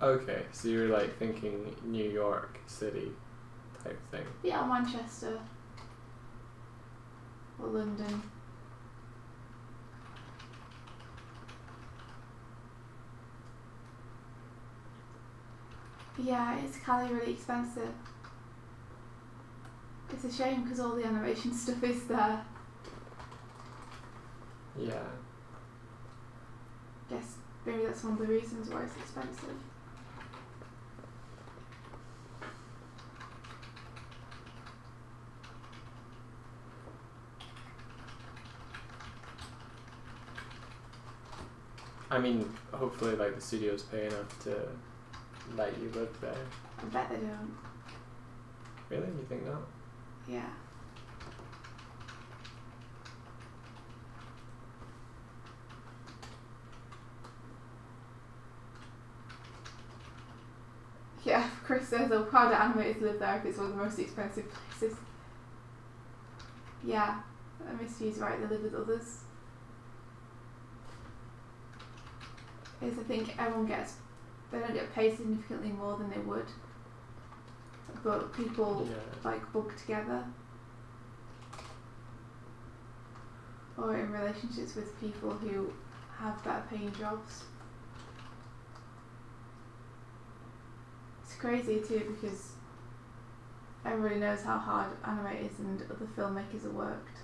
Okay, so you're like thinking New York City type thing. Yeah, or Manchester. Or London. Yeah, is Cali really expensive? It's a shame because all the animation stuff is there. Yeah. Guess maybe that's one of the reasons why it's expensive. I mean, hopefully like the studios pay enough to let you live there. I bet they don't. Really? You think not? Yeah. Yeah, Chris says, oh, how do animators live there if it's one of the most expensive places? Yeah, Misty's right, they live with others. Is I think everyone gets, they don't get paid significantly more than they would but people Yeah. like book together, or in relationships with people who have better paying jobs. It's crazy too because everybody knows how hard animators and other filmmakers have worked.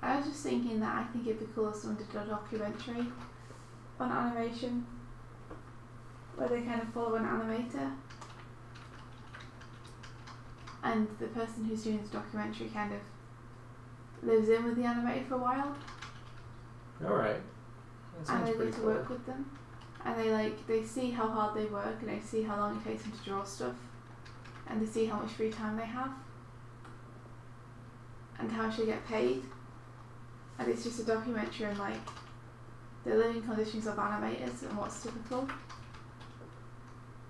I was just thinking that I think it'd be cool if someone did a documentary on animation where they kind of follow an animator and the person who's doing the documentary kind of lives in with the animator for a while. Alright. And they get to work with them. And they see how hard they work and they see how long it takes them to draw stuff and they see how much free time they have and how much they get paid. And it's just a documentary on like the living conditions of animators and what's typical.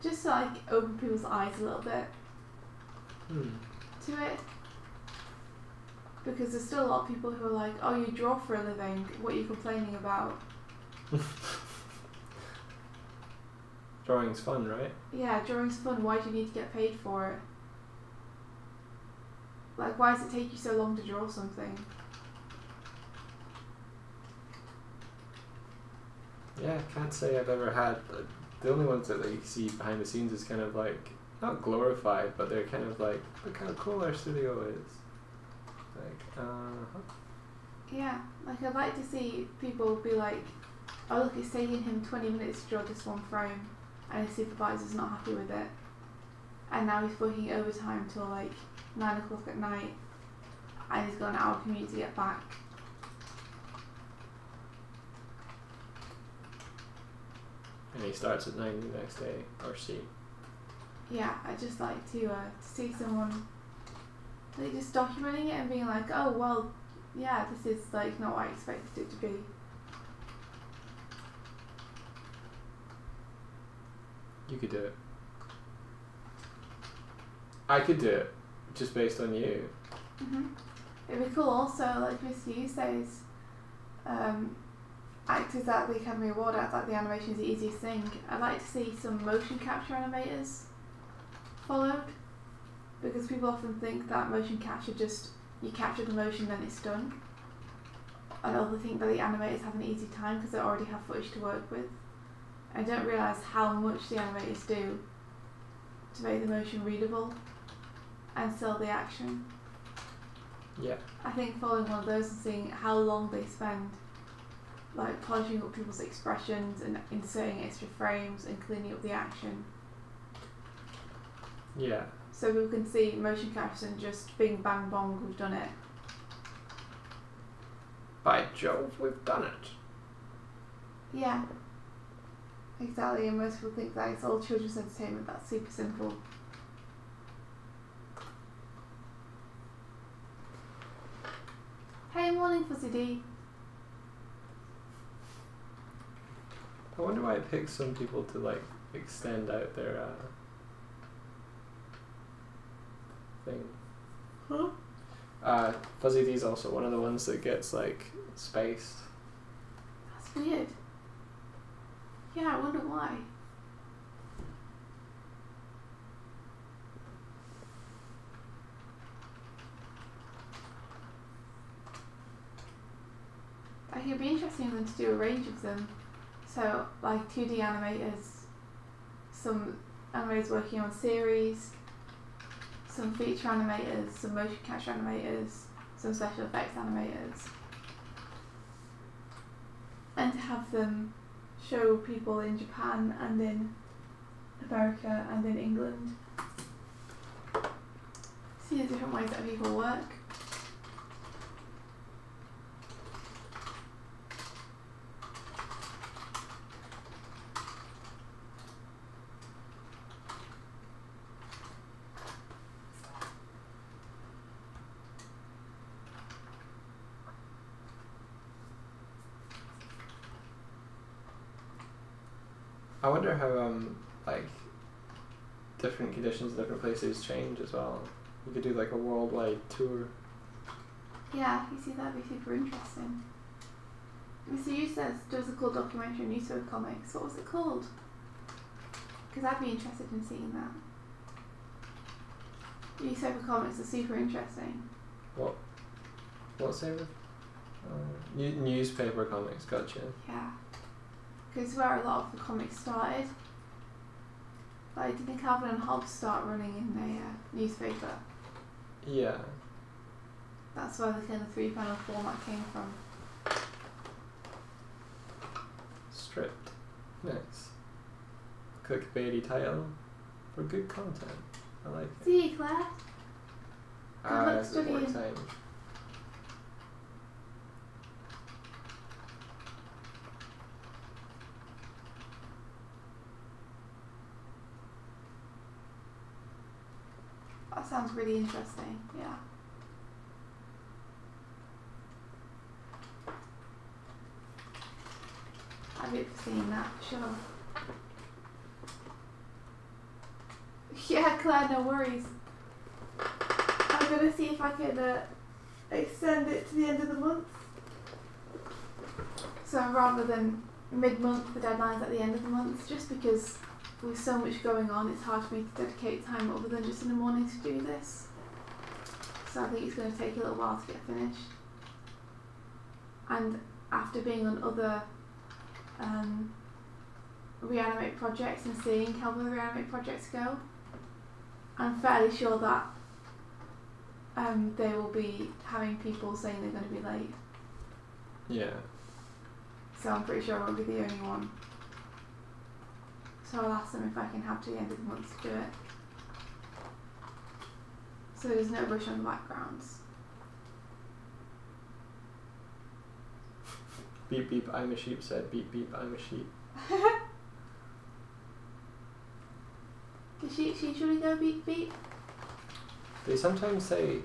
Just to like open people's eyes a little bit to it. Because there's still a lot of people who are like, oh, you draw for a living, what are you complaining about? Drawing's fun, right? Yeah, drawing's fun, why do you need to get paid for it? Like, why does it take you so long to draw something? Yeah, I can't say I've ever had. The only ones that you see behind the scenes is kind of like, not glorified, but they're kind of like, look how cool our studio is. Like, Yeah, like I'd like to see people be like, oh look, it's taking him 20 minutes to draw this one frame and his supervisor's not happy with it. And now he's working overtime till like 9 o'clock at night and he's got an hour commute to get back. and he starts at 9 the next day, or she. Yeah, I just like to see someone like just documenting it and being like, oh well, yeah, this is like not what I expected it to be. You could do it. I could do it, just based on you. It'd be cool also, like Miss Hughes says, actors at the Academy Award act like the animation is the easiest thing. I'd like to see some motion capture animators followed, because people often think that motion capture just, you capture the motion then it's done. And other think that the animators have an easy time because they already have footage to work with. I don't realise how much the animators do to make the motion readable and sell the action. Yeah. I think following one of those and seeing how long they spend like polishing up people's expressions and inserting extra frames and cleaning up the action. Yeah. So people can see motion capture and just bing bang bong, we've done it. By Jove, we've done it. Yeah. Exactly, and most people think that it's all children's entertainment, that's super simple. Hey, morning Fuzzy D. I wonder why it picks some people to like extend out their thing. Huh? Fuzzy D's also one of the ones that gets like spaced. That's weird. Yeah, I wonder why. I think it'd be interesting for them to do a range of them. So, like 2D animators, some animators working on series, some feature animators, some motion capture animators, some special effects animators. And to have them show people in Japan and in America and in England. See the different ways that people work. I wonder how like different conditions in different places change as well. You could do like a worldwide tour. Yeah, you see, that'd be super interesting. Mr. Yu says does a cool documentary on newspaper comics. What was it called? Because I'd be interested in seeing that. Newspaper comics are super interesting. What's it? Newspaper comics, gotcha. Yeah. Because where a lot of the comics started. Like, didn't Calvin and Hobbes start running in a newspaper? Yeah. That's where the kind of 3-panel format came from. Stripped. Nice. Clickbaity title for good content. I like it. See you, Claire. Good luck It's more studying. time. That sounds really interesting, yeah. I'd be for seeing that, sure. Yeah, Claire, no worries. I'm gonna see if I can extend it to the end of the month. So rather than mid-month, the deadline's at the end of the month, just because with so much going on, it's hard for me to dedicate time other than just in the morning to do this. So I think it's going to take a little while to get finished. And after being on other Reanimate projects and seeing how the Reanimate projects go, I'm fairly sure that they will be having people saying they're going to be late. Yeah. So I'm pretty sure I won't be the only one. So I'll ask them if I can have to the end of the month to do it. So there's no rush on the backgrounds. Beep beep, I'm a sheep said beep beep, I'm a sheep. Does she usually go beep beep? They sometimes say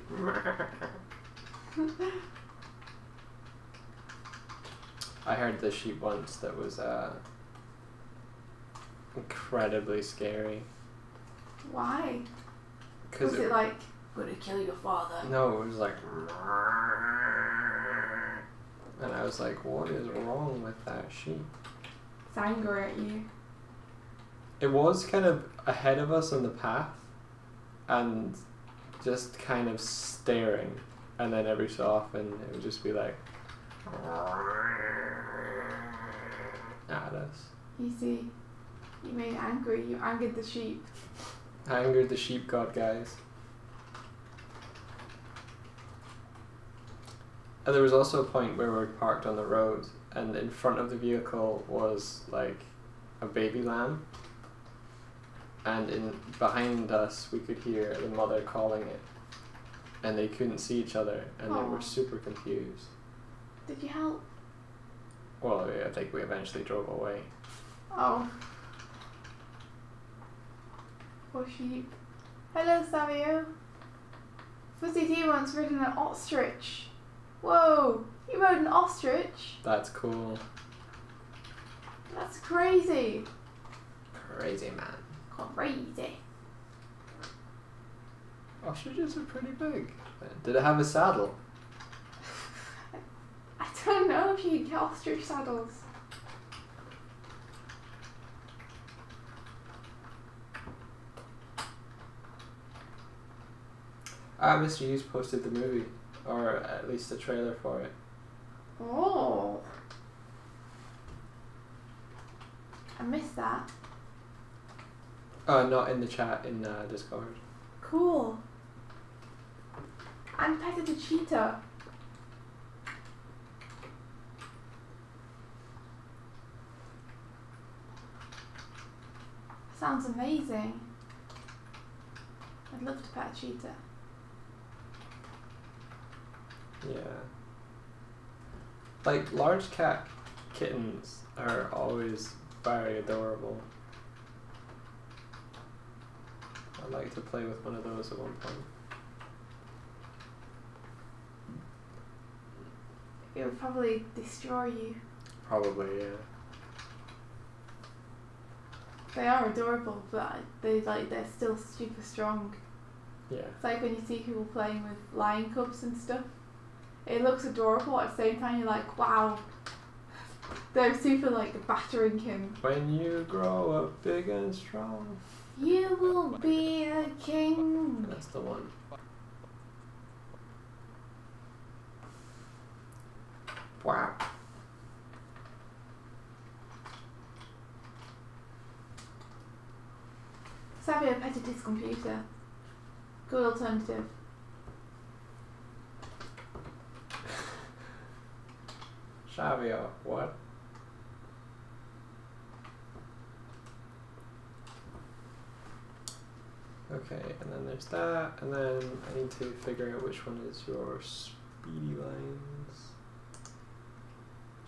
I heard the sheep once that was incredibly scary. Why? Cause Was it like, I'm gonna kill your father? No, it was like and I was like, what is wrong with that sheep? It's angry at you. It was kind of ahead of us on the path and just kind of staring, and then every so often it would just be like at us. You see, you made it angry, you angered the sheep. I angered the sheep god, guys. And there was also a point where we were parked on the road and in front of the vehicle was like a baby lamb, and behind us we could hear the mother calling it, and they couldn't see each other and they were super confused. Did you help? Well, I think we eventually drove away. Oh. Poor sheep. Hello, Savio. Fuzzy D once ridden an ostrich. Whoa, you rode an ostrich? That's cool. That's crazy. Crazy, man. Crazy. Ostriches are pretty big. Did it have a saddle? I don't know if you can get ostrich saddles. Mr. Hughes posted the movie, or at least a trailer for it. Oh. I missed that. Not in the chat, in Discord. Cool. And petted a cheetah. Sounds amazing. I'd love to pet a cheetah. Yeah. Like, large cat kittens are always very adorable. I'd like to play with one of those at one point. It would probably destroy you. Probably, yeah. They are adorable, but they're still super strong. Yeah. It's like when you see people playing with lion cubs and stuff. It looks adorable, at the same time you're like, wow. They're super like battering him. When you grow up big and strong, you will be a king. That's the one. Wow. Savio petted his computer. Good alternative. Savio, what? Okay, and then there's that, and then I need to figure out which one is your speedy lines.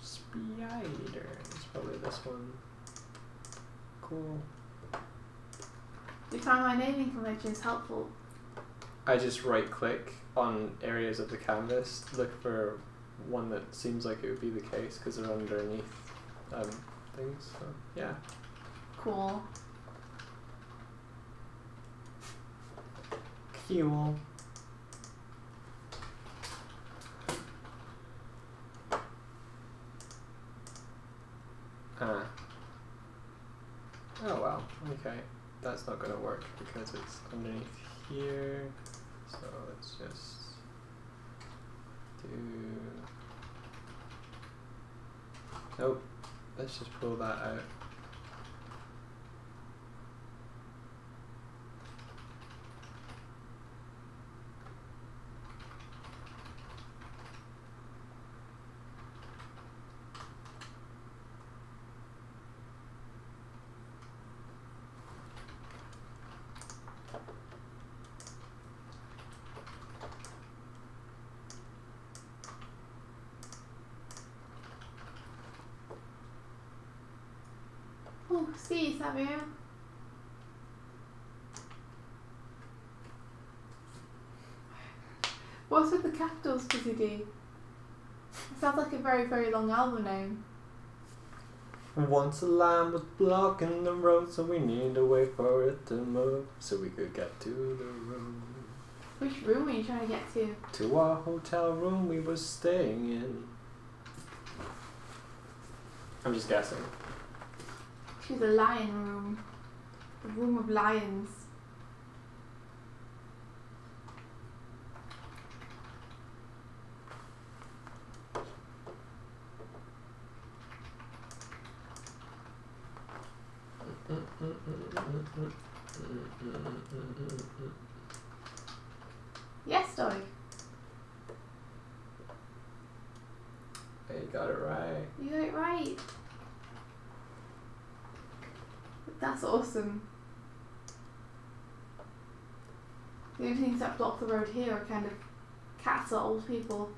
Spider. It's probably this one. Cool. You find my naming conventions helpful? I just right click on areas of the canvas, look for one that seems like it would be the case because they're underneath things. So yeah. Cool. Cool. Ah. Oh well, okay. That's not gonna work because it's underneath here. So let's just do... Nope. Let's just pull that out. Oh, see, Savio. What's with the capitals, Fizzy D? It sounds like a very, very long album name. Once a line was blocking the road, so we needed to wait for it to move so we could get to the room. Which room are you trying to get to? To our hotel room we were staying in. I'm just guessing. To the lion room. The room of lions. Yes, Doig. You got it right. You got it right. That's awesome. The only things that block the road here are kind of cats or old people.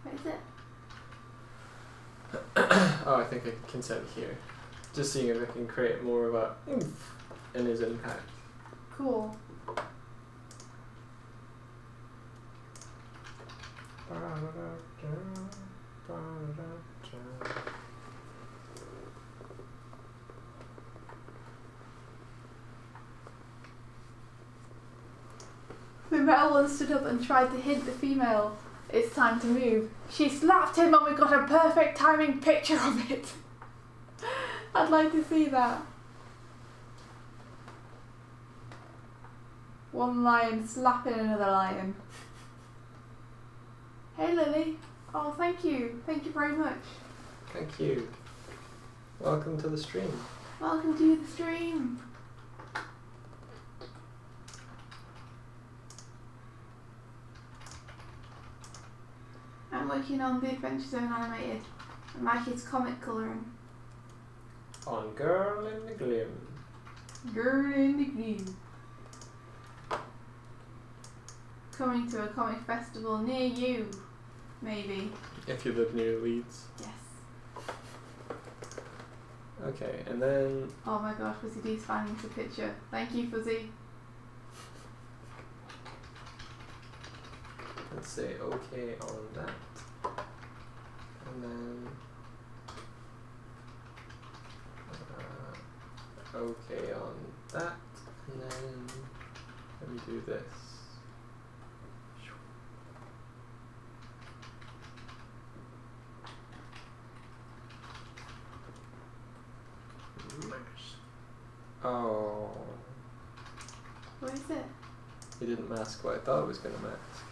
What is it? Oh, I think I can set it here. Just seeing if I can create more of a oomph in his impact. Cool. The male one stood up and tried to hint the female it's time to move. She slapped him and we got a perfect timing picture of it. I'd like to see that. One lion slapping another lion. Hey Lily. Oh, thank you. Thank you very much. Thank you. Welcome to the stream. Welcome to the stream. I'm working on the Adventure Zone animated. And Mikey's comic colouring. On Girl in the Glim. Girl in the Green. Coming to a comic festival near you, maybe. If you live near Leeds. Yes. Okay, and then... Oh my gosh, Fuzzy D's finding the picture. Thank you, Fuzzy. Let's say okay on that. And then... okay on that. And then... let me do this. Oh. What is it? He didn't mask what I thought it was going to mask.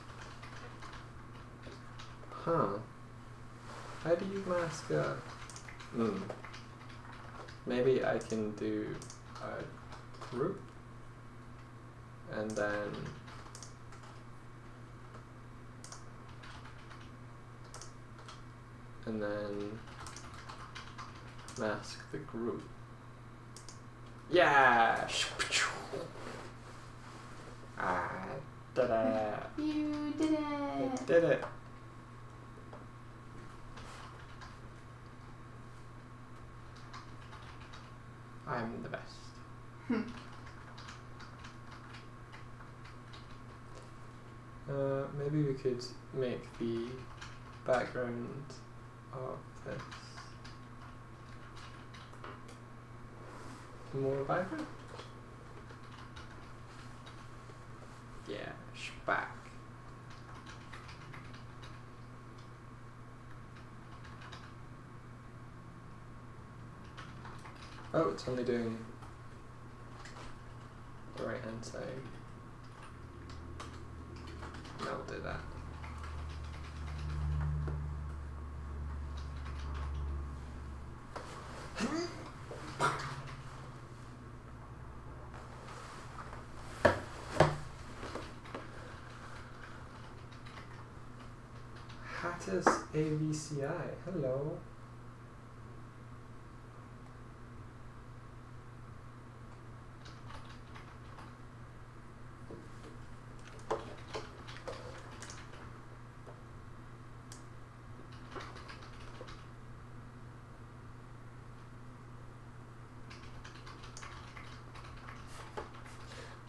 Huh. How do you mask a... Maybe I can do a group and then mask the group. Yeah! I did it! You did it! I did it! I'm the best. Maybe we could make the background of this more vibrant. Yeah, shpack. Oh, it's only doing the right hand side. No, I'll do that. Hattis AVCI, hello.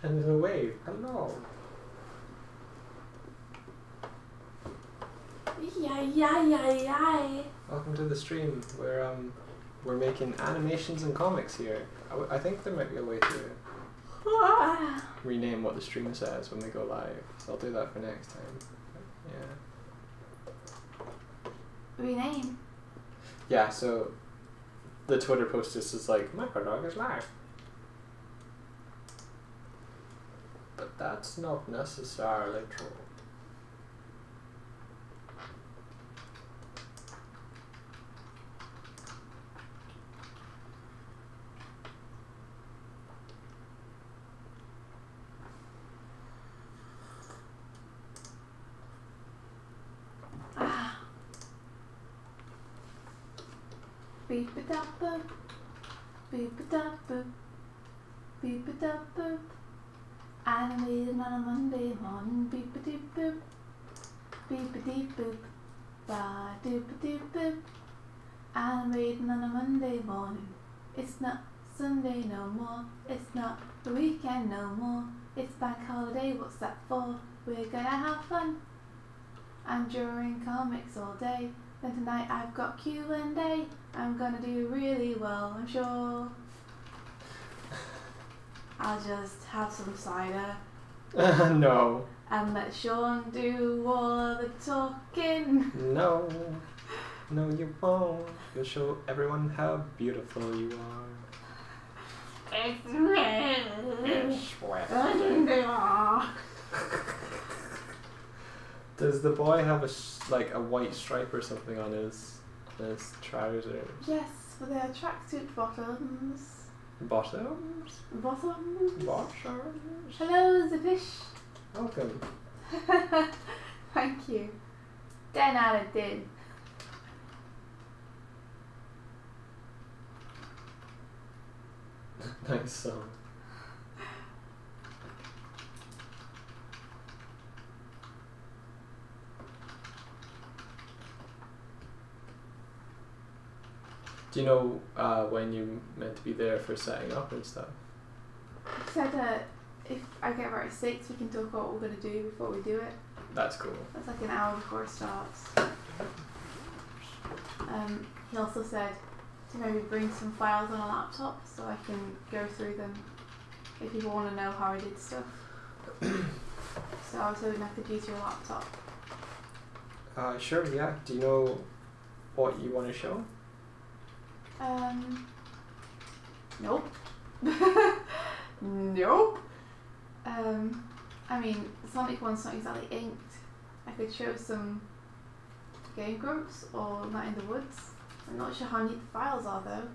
And there's a wave. Hello. Yay. Welcome to the stream. We're making animations and comics here. I think there might be a way to rename what the stream says when we go live. So I'll do that for next time. Yeah. Rename. Yeah. So the Twitter post just is like Microdog is live. But that's not necessarily true. Beep it up, boop. Beep it up, boop. Beep it up, boop. Animated on a Monday morning. Beep a doop boop. Beep a deep boop. Ba doop a doop boop. Animated on a Monday morning. It's not Sunday no more. It's not the weekend no more. It's bank holiday. What's that for? We're gonna have fun. I'm drawing comics all day. Then tonight I've got Q&A. I'm gonna do really well, I'm sure. I'll just have some cider. No. And let Sean do all the talking. No. No, you won't. You'll show everyone how beautiful you are. It's me. It's Does the boy have like a white stripe or something on his trousers? Yes, for their tracksuit bottoms. Bottoms? Bottoms? Bottoms? Hello, the fish. Welcome. Thank you. 10 out of 10. Nice song. Do you know when you meant to be there for setting up and stuff? He said if I get about 6 we can talk about what we're going to do before we do it. That's cool. That's like an hour before it starts. He also said to maybe bring some files on a laptop so I can go through them if people want to know how I did stuff. So I was hoping I could use your laptop. Sure, yeah. Do you know what you want to show? Nope. Nope. I mean, Sonic 1's not exactly inked. I could show some Game Grumps or Night in the Woods. I'm not sure how neat the files are though.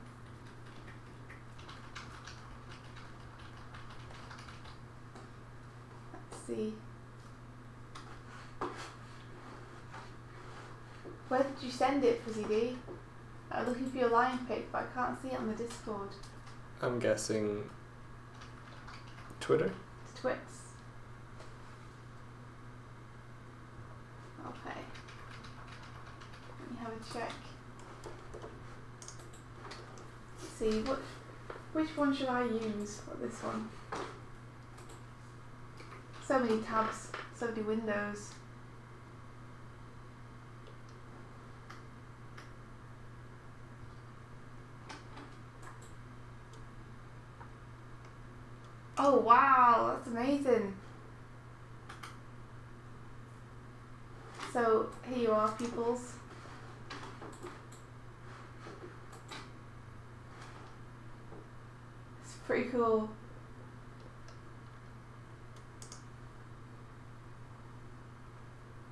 Let's see. Where did you send it, Fuzzy D? I'm looking for your line pic, but I can't see it on the Discord. I'm guessing Twitter? It's Twits. Okay. Let me have a check. Let's see, which one should I use for this one? So many tabs, so many windows. Oh wow, that's amazing. So here you are, peoples. It's pretty cool.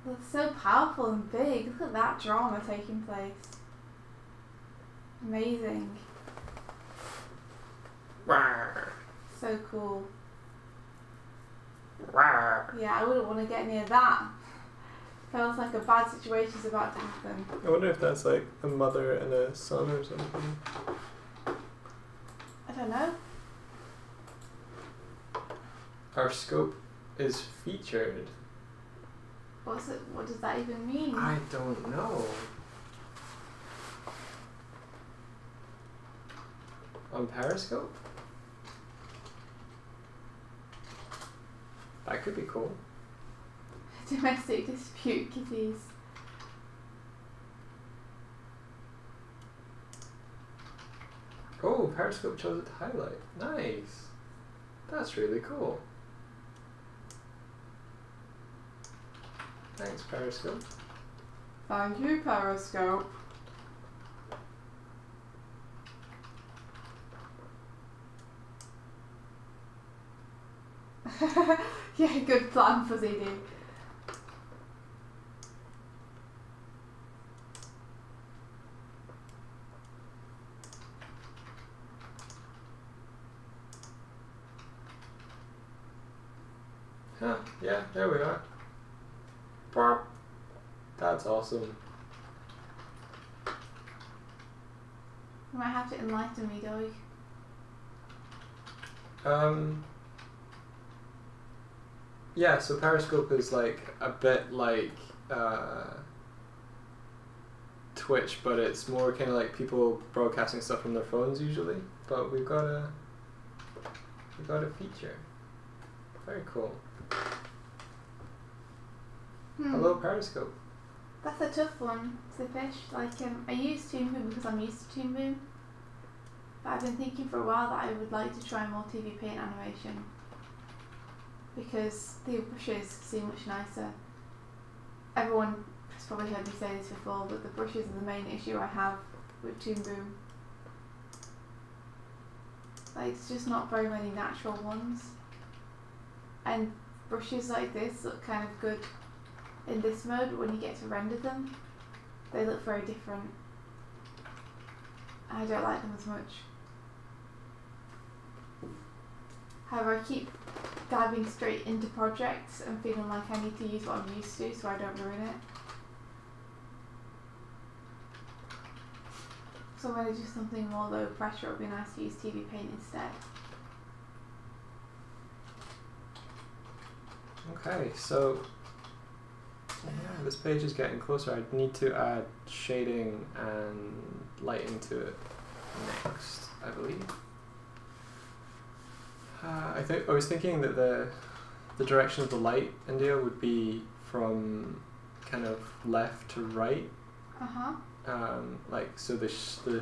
It's so powerful and big. Look at that drama taking place. Amazing. Rawr. So cool. Rawr. Yeah, I wouldn't want to get near that. Feels like a bad situation's about to happen. I wonder if that's like a mother and a son or something. I don't know. Our scope is featured. What's it? What does that even mean? I don't know. On Periscope? That could be cool. Domestic dispute kitties. Oh, Periscope chose it to highlight. Nice. That's really cool. Thanks, Periscope. Thank you, Periscope. Yeah, good plan, Fuzzy D. Huh, yeah, there we are. Burp. That's awesome. You might have to enlighten me, Doig. Yeah, so Periscope is like a bit like Twitch, but it's more kind of like people broadcasting stuff from their phones usually. But we've got a feature. Very cool. Hello, Periscope. That's a tough one, Zipish. Like, I use Toon Boom because I'm used to Toon Boom. But I've been thinking for a while that I would like to try more TV Paint animation. Because the brushes seem much nicer. Everyone has probably heard me say this before, but the brushes are the main issue I have with Toon Boom. Like, it's just not very many natural ones. And brushes like this look kind of good in this mode, but when you get to render them, they look very different. I don't like them as much. However, I keep diving straight into projects and feeling like I need to use what I'm used to so I don't ruin it. So when I do something more low pressure, it would be nice to use TV Paint instead. Okay, so yeah, this page is getting closer. I need to add shading and lighting to it next, I believe. I was thinking that the direction of the light, India, would be from kind of left to right. Like, so the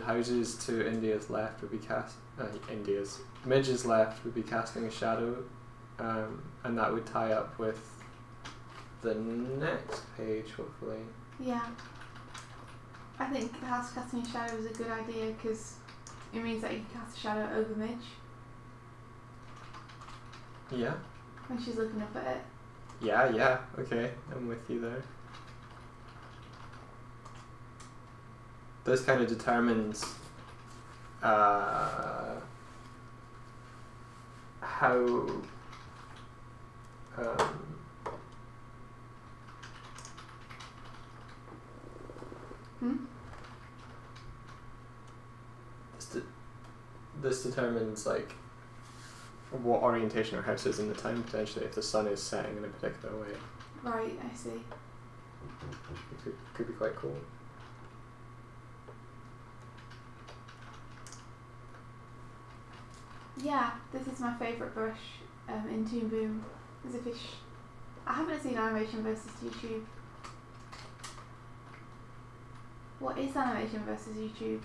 houses to India's left would be Midge's left would be casting a shadow, and that would tie up with the next page, hopefully. Yeah. I think the house casting a shadow is a good idea because it means that you can cast a shadow over Midge. Yeah. When she's looking up at it. Yeah, okay, I'm with you there. This kind of determines how this determines like what orientation our house is in the time, potentially, if the sun is setting in a particular way. Right, I see. It could be quite cool. Yeah, this is my favourite brush in Toon Boom. There's a fish. I haven't seen Animation versus YouTube. What is Animation versus YouTube?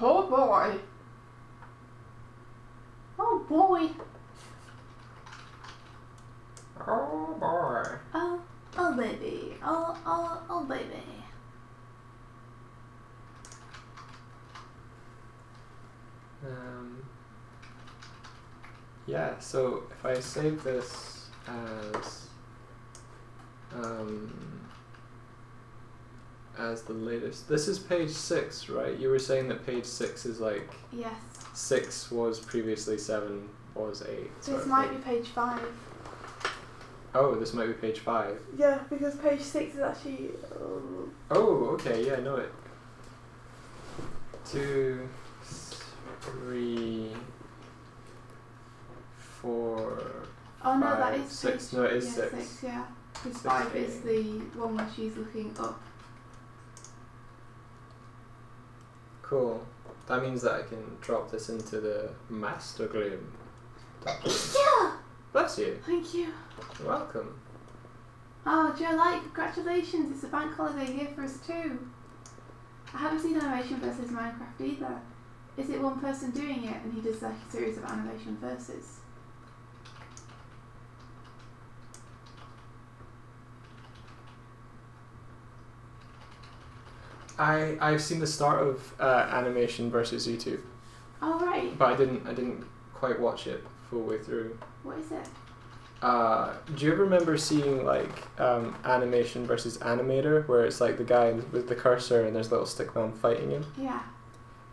Oh boy! Oh boy! Oh boy! Oh baby! Oh baby! Yeah, so if I save this as the latest, this is page 6, right? You were saying that page 6 is like, Yes. 6 was previously 7 was 8. This might be page 5. Oh, this might be page 5. Yeah, because page 6 is actually... Oh, okay, yeah, I know it. 2, 3, 4, Oh no, 5, that is 6. page, No, it is yeah, 6. 6, yeah. Because 6 5 is the one where she's looking up. Cool. That means that I can drop this into the master gloom. Yeah! Bless you. Thank you. You're welcome. Oh, Joe Light, congratulations. It's a bank holiday here for us too. I haven't seen Animation versus Minecraft either. Is it one person doing it and he does like a series of animation versus? I've seen the start of Animation versus YouTube, Oh right. but I didn't quite watch it full way through. What is it? Do you ever remember seeing like Animation versus Animator, where it's like the guy with the cursor and there's a little stick man fighting him? Yeah.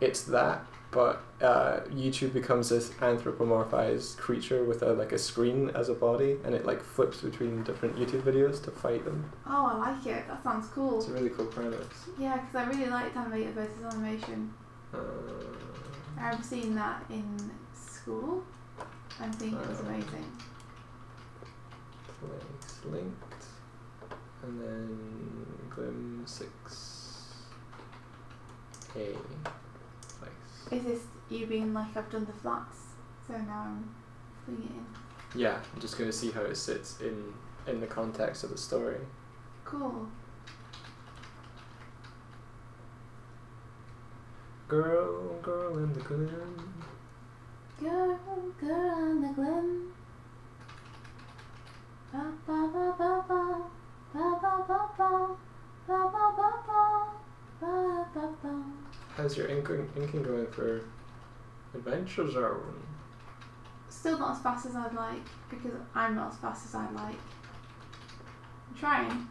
It's that, but YouTube becomes this anthropomorphized creature with a screen as a body, and it like flips between different YouTube videos to fight them. Oh, I like it. That sounds cool. It's a really cool premise. Yeah, because I really liked Animator versus Animation. I remember seeing that in school and thinking it was amazing. Place linked, and then Glim 6A place. Is this you being like I've done the flats, so now I'm putting it in? yeah, I'm just going to see how it sits in the context of the story. Cool. Girl, girl in the glen. Girl, girl in the glen. Ba ba ba ba ba. Ba ba ba ba. Ba ba ba ba. Ba ba ba. How's your inking going for Adventure Zone? Still not as fast as I'd like, because I'm not as fast as I'd like. I'm trying.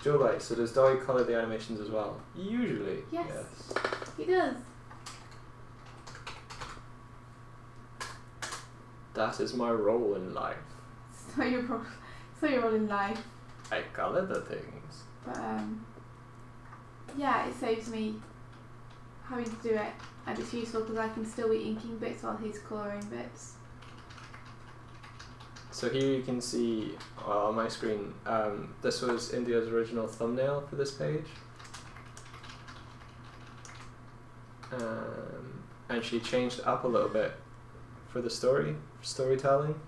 Joe, so does Doig colour the animations as well? Usually, Yes. yes. He does. That is my role in life. So you're all in life. I colour the things. But yeah, it saves me having to do it, and it's useful because I can still be inking bits while he's colouring bits. So here you can see, well, on my screen, this was India's original thumbnail for this page. And she changed it up a little bit for the storytelling.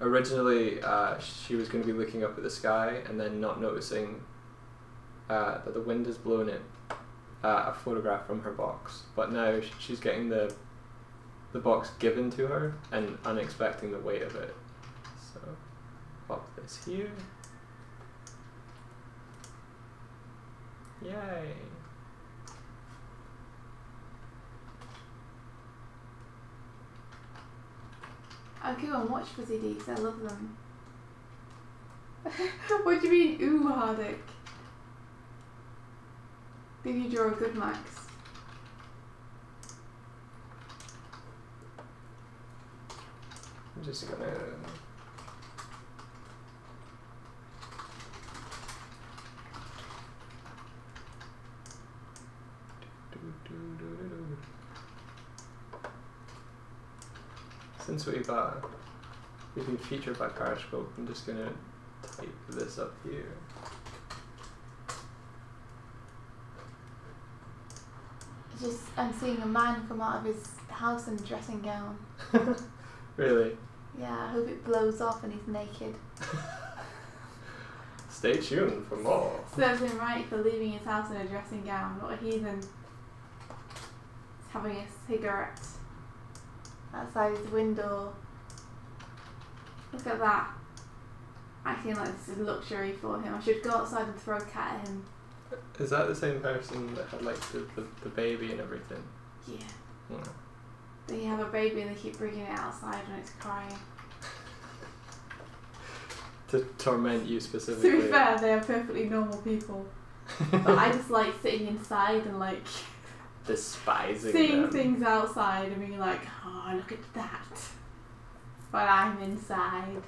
Originally, she was going to be looking up at the sky and then not noticing that the wind has blown it a photograph from her box. But now she's getting the box given to her and unexpecting the weight of it. So, pop this here. Yay! I'll go and watch Fuzzy D because I love them. What do you mean, ooh, Hardick? Did you draw a good Max? I'm just gonna... Since we've been featured by Periscope, I'm just gonna type this up here. Just, I'm seeing a man come out of his house in a dressing gown. Really? Yeah, I hope it blows off and he's naked. Stay tuned for more. Serves him right for leaving his house in a dressing gown. What a heathen. He's having a cigarette outside his window. Look at that. I feel like this is luxury for him. I should go outside and throw a cat at him. Is that the same person that had like the baby and everything? Yeah. Yeah. They have a baby and they keep bringing it outside when it's crying. To torment you specifically. To be fair, they are perfectly normal people. But I just like sitting inside and like despising seeing them. things outside and being like, oh, look at that. But I'm inside.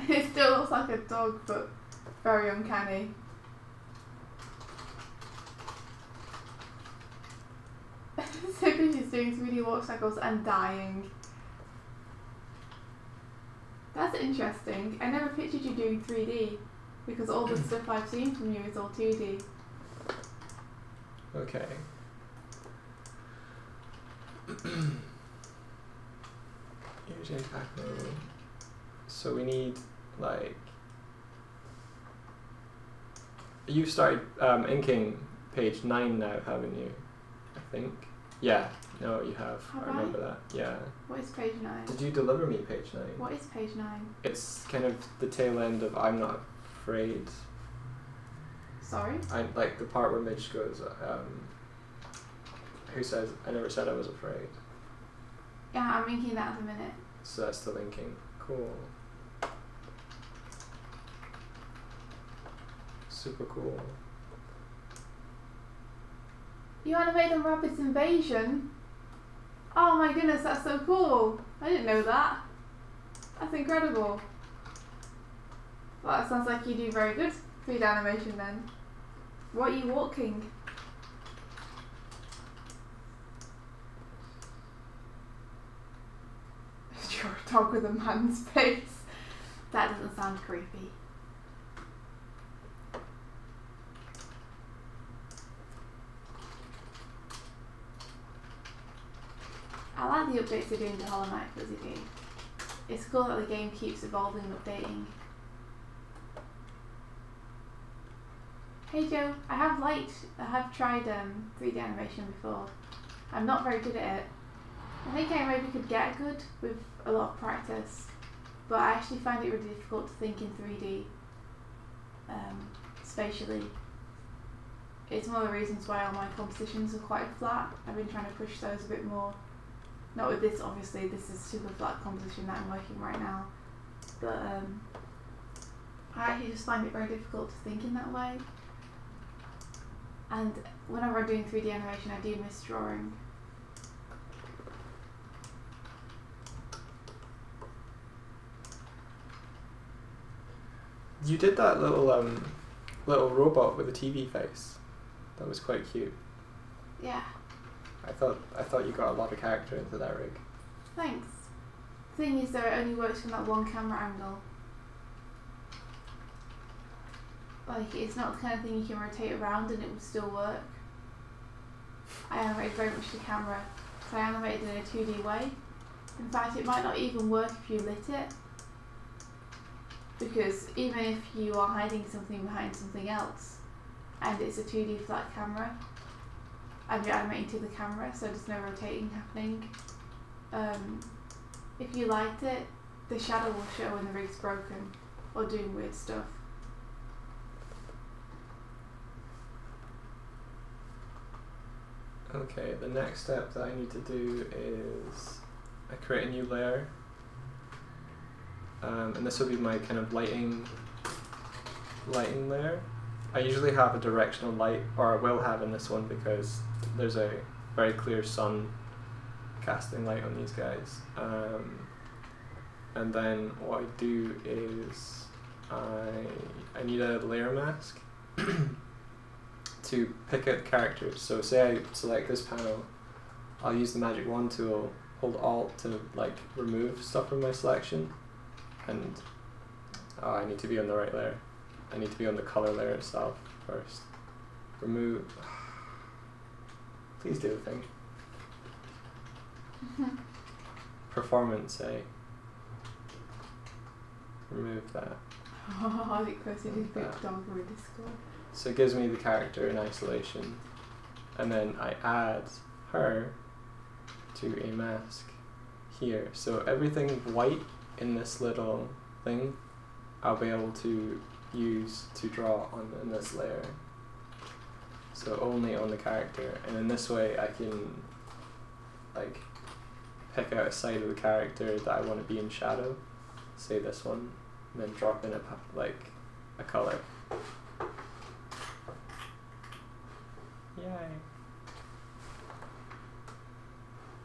It still looks like a dog, but very uncanny. Sippy is doing 3D walk cycles and dying. That's interesting. I never pictured you doing 3D because all the stuff I've seen from you is all 2D. Okay. Here's impact mode. So we need like... You've started inking page 9 now, haven't you? I think. Yeah. No, you have. Have I remember that. Yeah. What is page 9? Did you deliver me page 9? What is page 9? It's kind of the tail end of I'm Not Afraid. Sorry? I like the part where Midge goes, who says, I never said I was afraid. Yeah, I'm inking that at the minute. So that's the linking. Cool. Super cool. You animated on Rabbids Invasion? Oh my goodness, that's so cool. I didn't know that. That's incredible. Well, that sounds like you do very good food animation then. What are you walking? You're a dog with a man's face. That doesn't sound creepy. glad the updates are doing to Hollow Knight for ZD. It's cool that the game keeps evolving and updating. Hey Joe, I have tried 3D animation before. I'm not very good at it. I think I maybe could get good with a lot of practice, but I actually find it really difficult to think in 3D spatially. It's one of the reasons why all my compositions are quite flat. I've been trying to push those a bit more. Not with this, obviously, this is super flat composition that I'm working right now, but I actually just find it very difficult to think in that way. And whenever I'm doing 3D animation, I do miss drawing. You did that little robot with a TV face. That was quite cute. Yeah. I thought you got a lot of character into that rig. Thanks. The thing is though, it only works from that one camera angle. Like, it's not the kind of thing you can rotate around and it will still work. I animated very much the camera, so I animated in a 2D way. In fact, it might not even work if you lit it, because even if you are hiding something behind something else, and it's a 2D flat camera, and you're animating to the camera, so there's no rotating happening, if you light it, the shadow will show when the rig's broken, or doing weird stuff. Okay, the next step that I need to do is I create a new layer, and this will be my kind of lighting layer. I usually have a directional light, or I will have in this one because there's a very clear sun casting light on these guys. And then what I do is I need a layer mask to pick out the characters. So say I select this panel, I'll use the magic wand tool, hold Alt to like remove stuff from my selection, and I need to be on the right layer. I need to be on the color layer itself first. Remove. Please do the thing. Performance, say. Remove that. Oh, I think posted his big dog over Discord. So it gives me the character in isolation, and then I add her to a mask here. So everything white in this little thing, I'll be able to use to draw on in this layer. So only on the character, and in this way I can like pick out a side of the character that I want to be in shadow, say this one, and then drop in a color. Yay!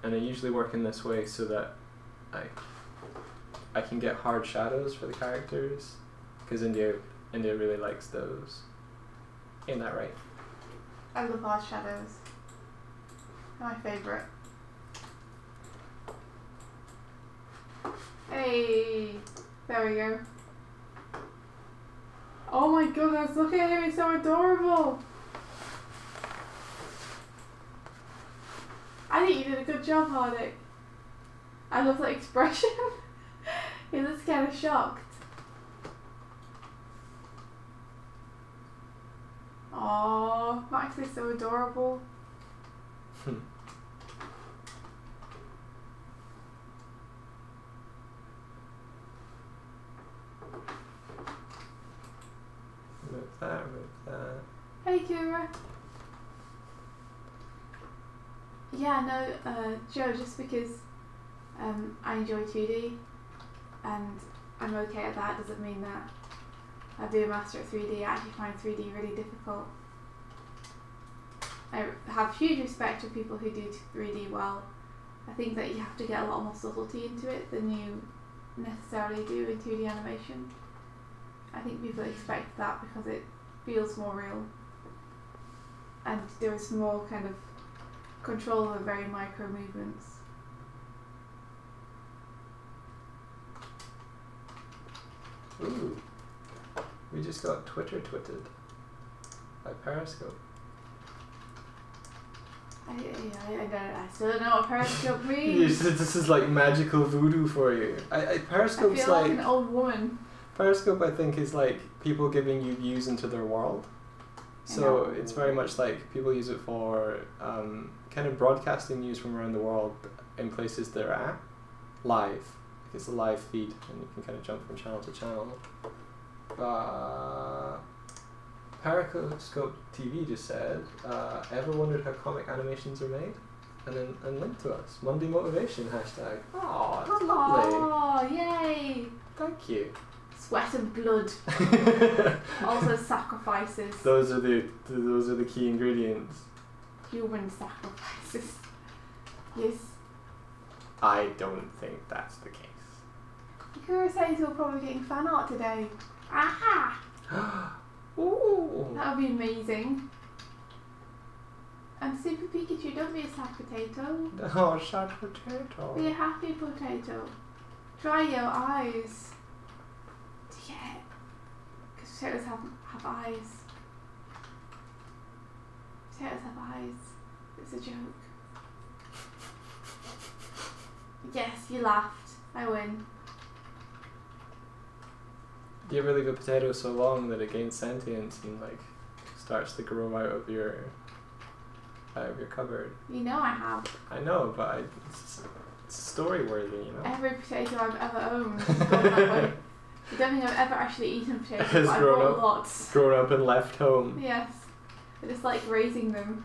And I usually work in this way so that I can get hard shadows for the characters, because India really likes those. Ain't that right? I love hard shadows. They're my favourite. Hey! There we go. Oh my goodness, look at him, he's so adorable! I think you did a good job, Hardik. I love that expression. He looks kind of shocked. Aww, Max is so adorable. Move that, move that. Hey Kira. Yeah, no, Joe, just because I enjoy 2D and I'm okay at that doesn't mean that I'd be a master at 3D. I actually find 3D really difficult. I have huge respect for people who do 3D well. I think that you have to get a lot more subtlety into it than you necessarily do in 2D animation. I think people expect that because it feels more real and there is more kind of control over very micro movements. Ooh, we just got twittered by Periscope. I still don't know what Periscope means. This is like magical voodoo for you. Periscope's I feel like an old woman. Periscope, I think, is like people giving you views into their world. So it's very much like people use it for kind of broadcasting news from around the world in places they're at, live. It's a live feed, and you can kind of jump from channel to channel. Periscope TV just said, ever wondered how comic animations are made? And link to us. Monday Motivation hashtag. Oh, that's lovely. Oh, yay! Thank you. Sweat and blood. Also sacrifices. Those are the key ingredients. Human sacrifices. Yes. I don't think that's the case. Kurosawa will probably be getting fan art today. Aha! Ooh. That would be amazing. And Super Pikachu, don't be a sad potato. Oh, sad potato. Be a happy potato. Dry your eyes. Yeah. Because potatoes have eyes. Potatoes have eyes. It's a joke. Yes, you laughed. I win. Do you ever leave a potato so long that it gains sentience and like starts to grow out of your cupboard? You know I have. I know, but it's story worthy, you know. Every potato I've ever owned has gone that way. I don't think I've ever actually eaten potatoes, but I've bought lots. Grown up and left home. Yes. I just like raising them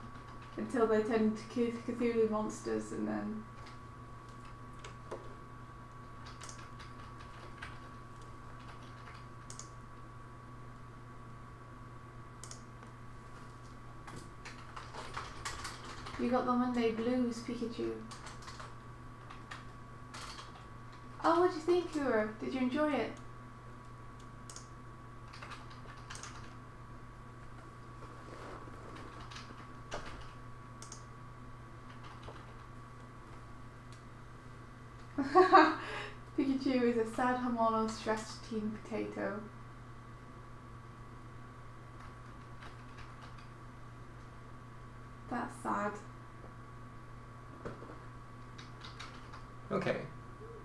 until they turn into Cthulhu monsters, and then... You got the Monday Blues, Pikachu. Oh, what do you think, Kuro? Did you enjoy it? Pikachu is a sad, hormonal, stressed teen potato. That's sad. Okay,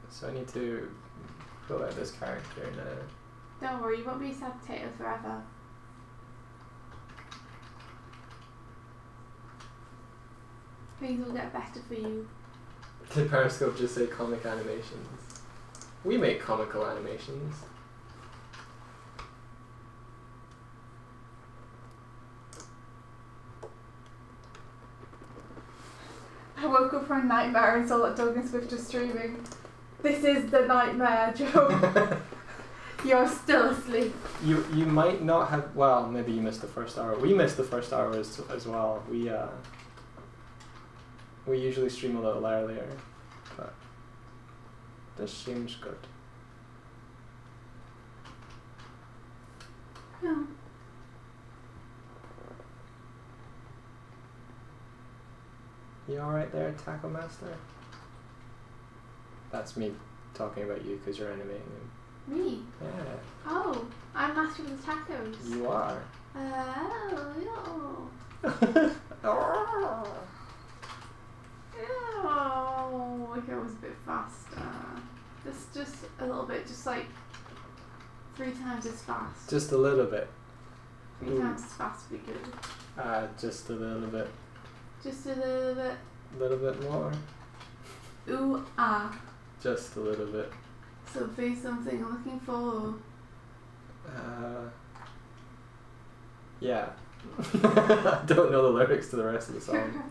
so I need to pull out this character now. Don't worry, you won't be a sad potato forever. Things will get better for you. Did Periscope just say comic animations? We make comical animations. I woke up from a nightmare and saw that Doig and Swift are streaming. This is the nightmare, Joe. You're still asleep. You might not have. Well, maybe you missed the first hour. We missed the first hour as well. We usually stream a little earlier, but this seems good. Yeah. You alright there, Taco Master? That's me talking about you because you're animating him. Me? Yeah. Oh, I'm master of the tacos. You are. Oh, Oh. oh, it goes a bit faster. Just a little bit, just like 3 times as fast. Just a little bit. 3 times as fast would be good. Just a little bit. Just a little bit. A little bit more. Ooh, ah. Just a little bit. Something I'm looking for. Yeah. I don't know the lyrics to the rest of the song.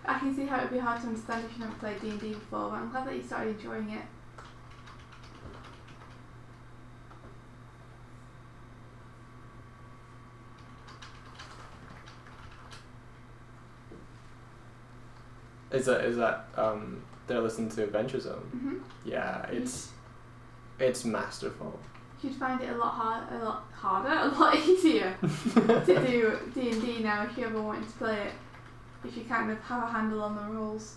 I can see how it would be hard to understand if you never played D&D before, but I'm glad that you started enjoying it. Is that they're listening to Adventure Zone? Mhm. Yeah, it's masterful. You'd find it a lot harder, a lot easier to do D&D now if you ever wanted to play it. If you kind of have a handle on the rules.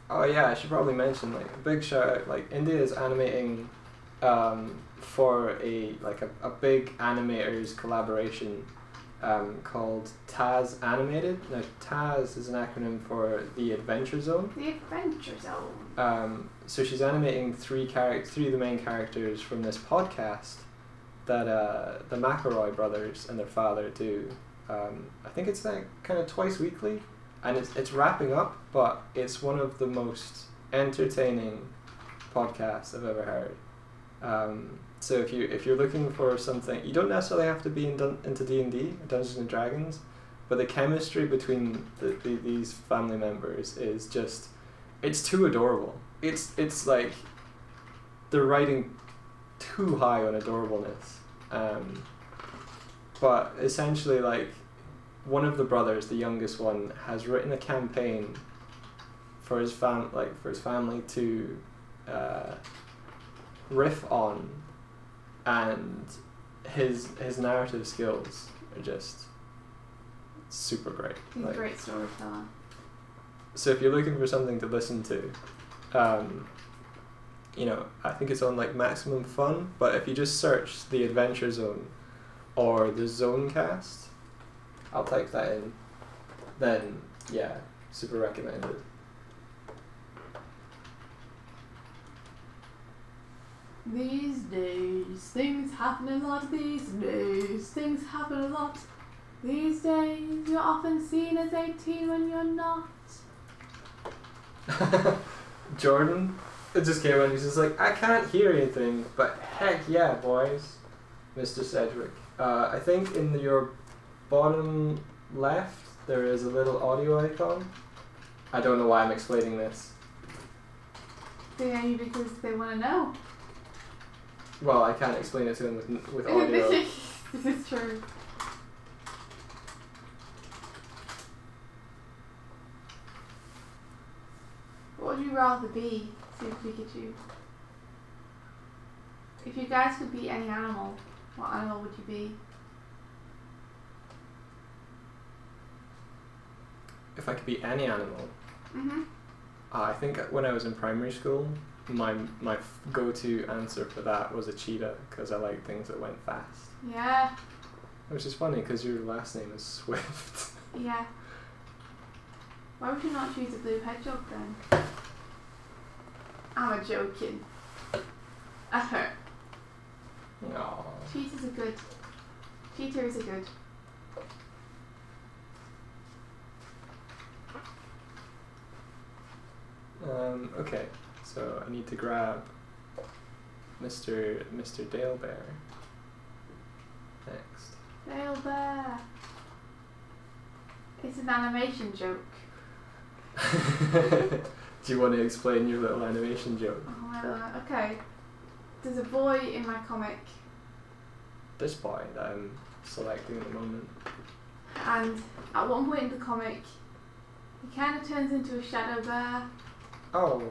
Oh yeah, I should probably mention like a big shout out. Like India is animating for a big animators collaboration called TAZ Animated. Now, TAZ is an acronym for the Adventure Zone. The Adventure Zone. So she's animating three of the main characters from this podcast that the McElroy brothers and their father do. I think it's like kind of twice weekly, and it's wrapping up, but it's one of the most entertaining podcasts I've ever heard. So if you're looking for something, you don't necessarily have to be into D&D, Dungeons and Dragons, but the chemistry between these family members is just, it's too adorable. It's like they're riding too high on adorableness. But essentially, like, one of the brothers, the youngest one, has written a campaign for his family to riff on, and his narrative skills are just super great. He's a great storyteller. So if you're looking for something to listen to, I think it's on like Maximum Fun, but if you just search the Adventure Zone or the Zonecast, I'll type that in, then yeah, super recommended. These days, things happen a lot. These days, things happen a lot. These days, you're often seen as 18 when you're not. Jordan, it just came in, he's just like, I can't hear anything, but heck yeah, boys. Mr. Sedgwick. I think in your bottom left, there is a little audio icon. I don't know why I'm explaining this. Only because they want to know. Well, I can't explain it to them with audio. This is true. What would you rather be, Super Pikachu? If you guys could be any animal, what animal would you be? If I could be any animal? Mhm. I think when I was in primary school, my go-to answer for that was a cheetah, because I like things that went fast. Yeah. Which is funny, because your last name is Swift. Yeah. Why would you not choose a blue hedgehog then? I'm a joking. No. Cheetahs are good. Cheetahs are good. Okay, so I need to grab Mr. Dale Bear next. Dale Bear. It's an animation joke. Do you want to explain your little animation joke? Oh, I don't know. Okay. There's a boy in my comic, This boy that I'm selecting at the moment. and at one point in the comic, he kind of turns into a shadow bear, Oh.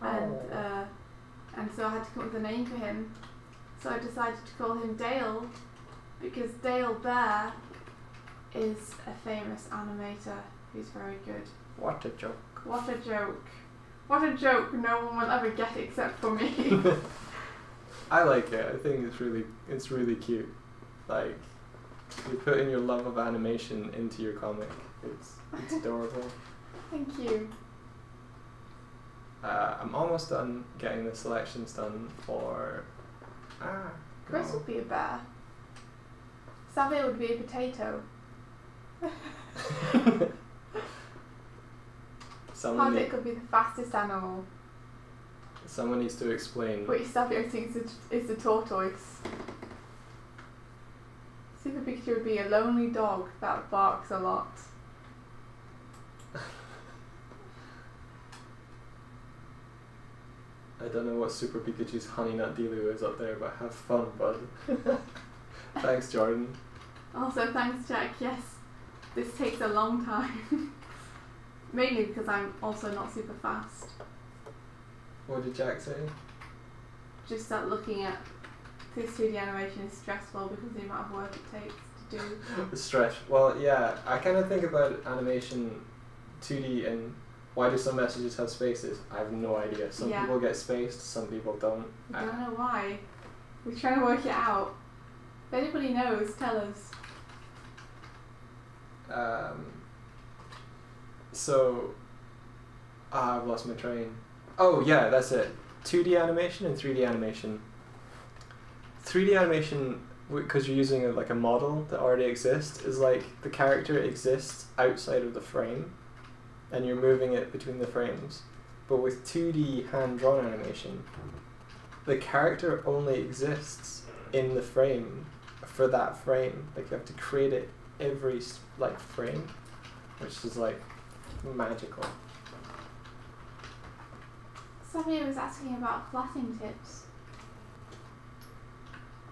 and so I had to come up with a name for him. So I decided to call him Dale, because Dale Bear is a famous animator who's very good. What a joke. What a joke. What a joke no one will ever get except for me. I like it. I think it's really cute. Like, you're putting your love of animation into your comic. It's adorable. Thank you. I'm almost done getting the selections done for... Chris would be a bear. Xavier would be a potato. Hardik could be the fastest animal. Someone needs to explain. Which Xavier thinks is the tortoise. Super Pikachu would be a lonely dog that barks a lot. I don't know what Super Pikachu's Honey Nut Dealoo is up there, but have fun, bud. Thanks, Jordan. Also, thanks, Jack. Yes, this takes a long time. Mainly because I'm also not super fast. What did Jack say? Just that looking at this 2D animation is stressful because of the amount of work it takes to do. Stretch. Well, yeah, I kind of think about animation 2D and why do some messages have spaces? I have no idea. Some people get spaced, some people don't. I don't know why. We're trying to work it out. anybody knows, tell us. So, I've lost my train. Oh yeah, that's it. 2D animation and 3D animation. 3D animation, because you're using like a model that already exists, is like the character exists outside of the frame, and you're moving it between the frames. But with 2D hand-drawn animation, the character only exists in the frame for that frame. Like you have to create it every like frame, which is like magical. Somebody was asking about flatting tips.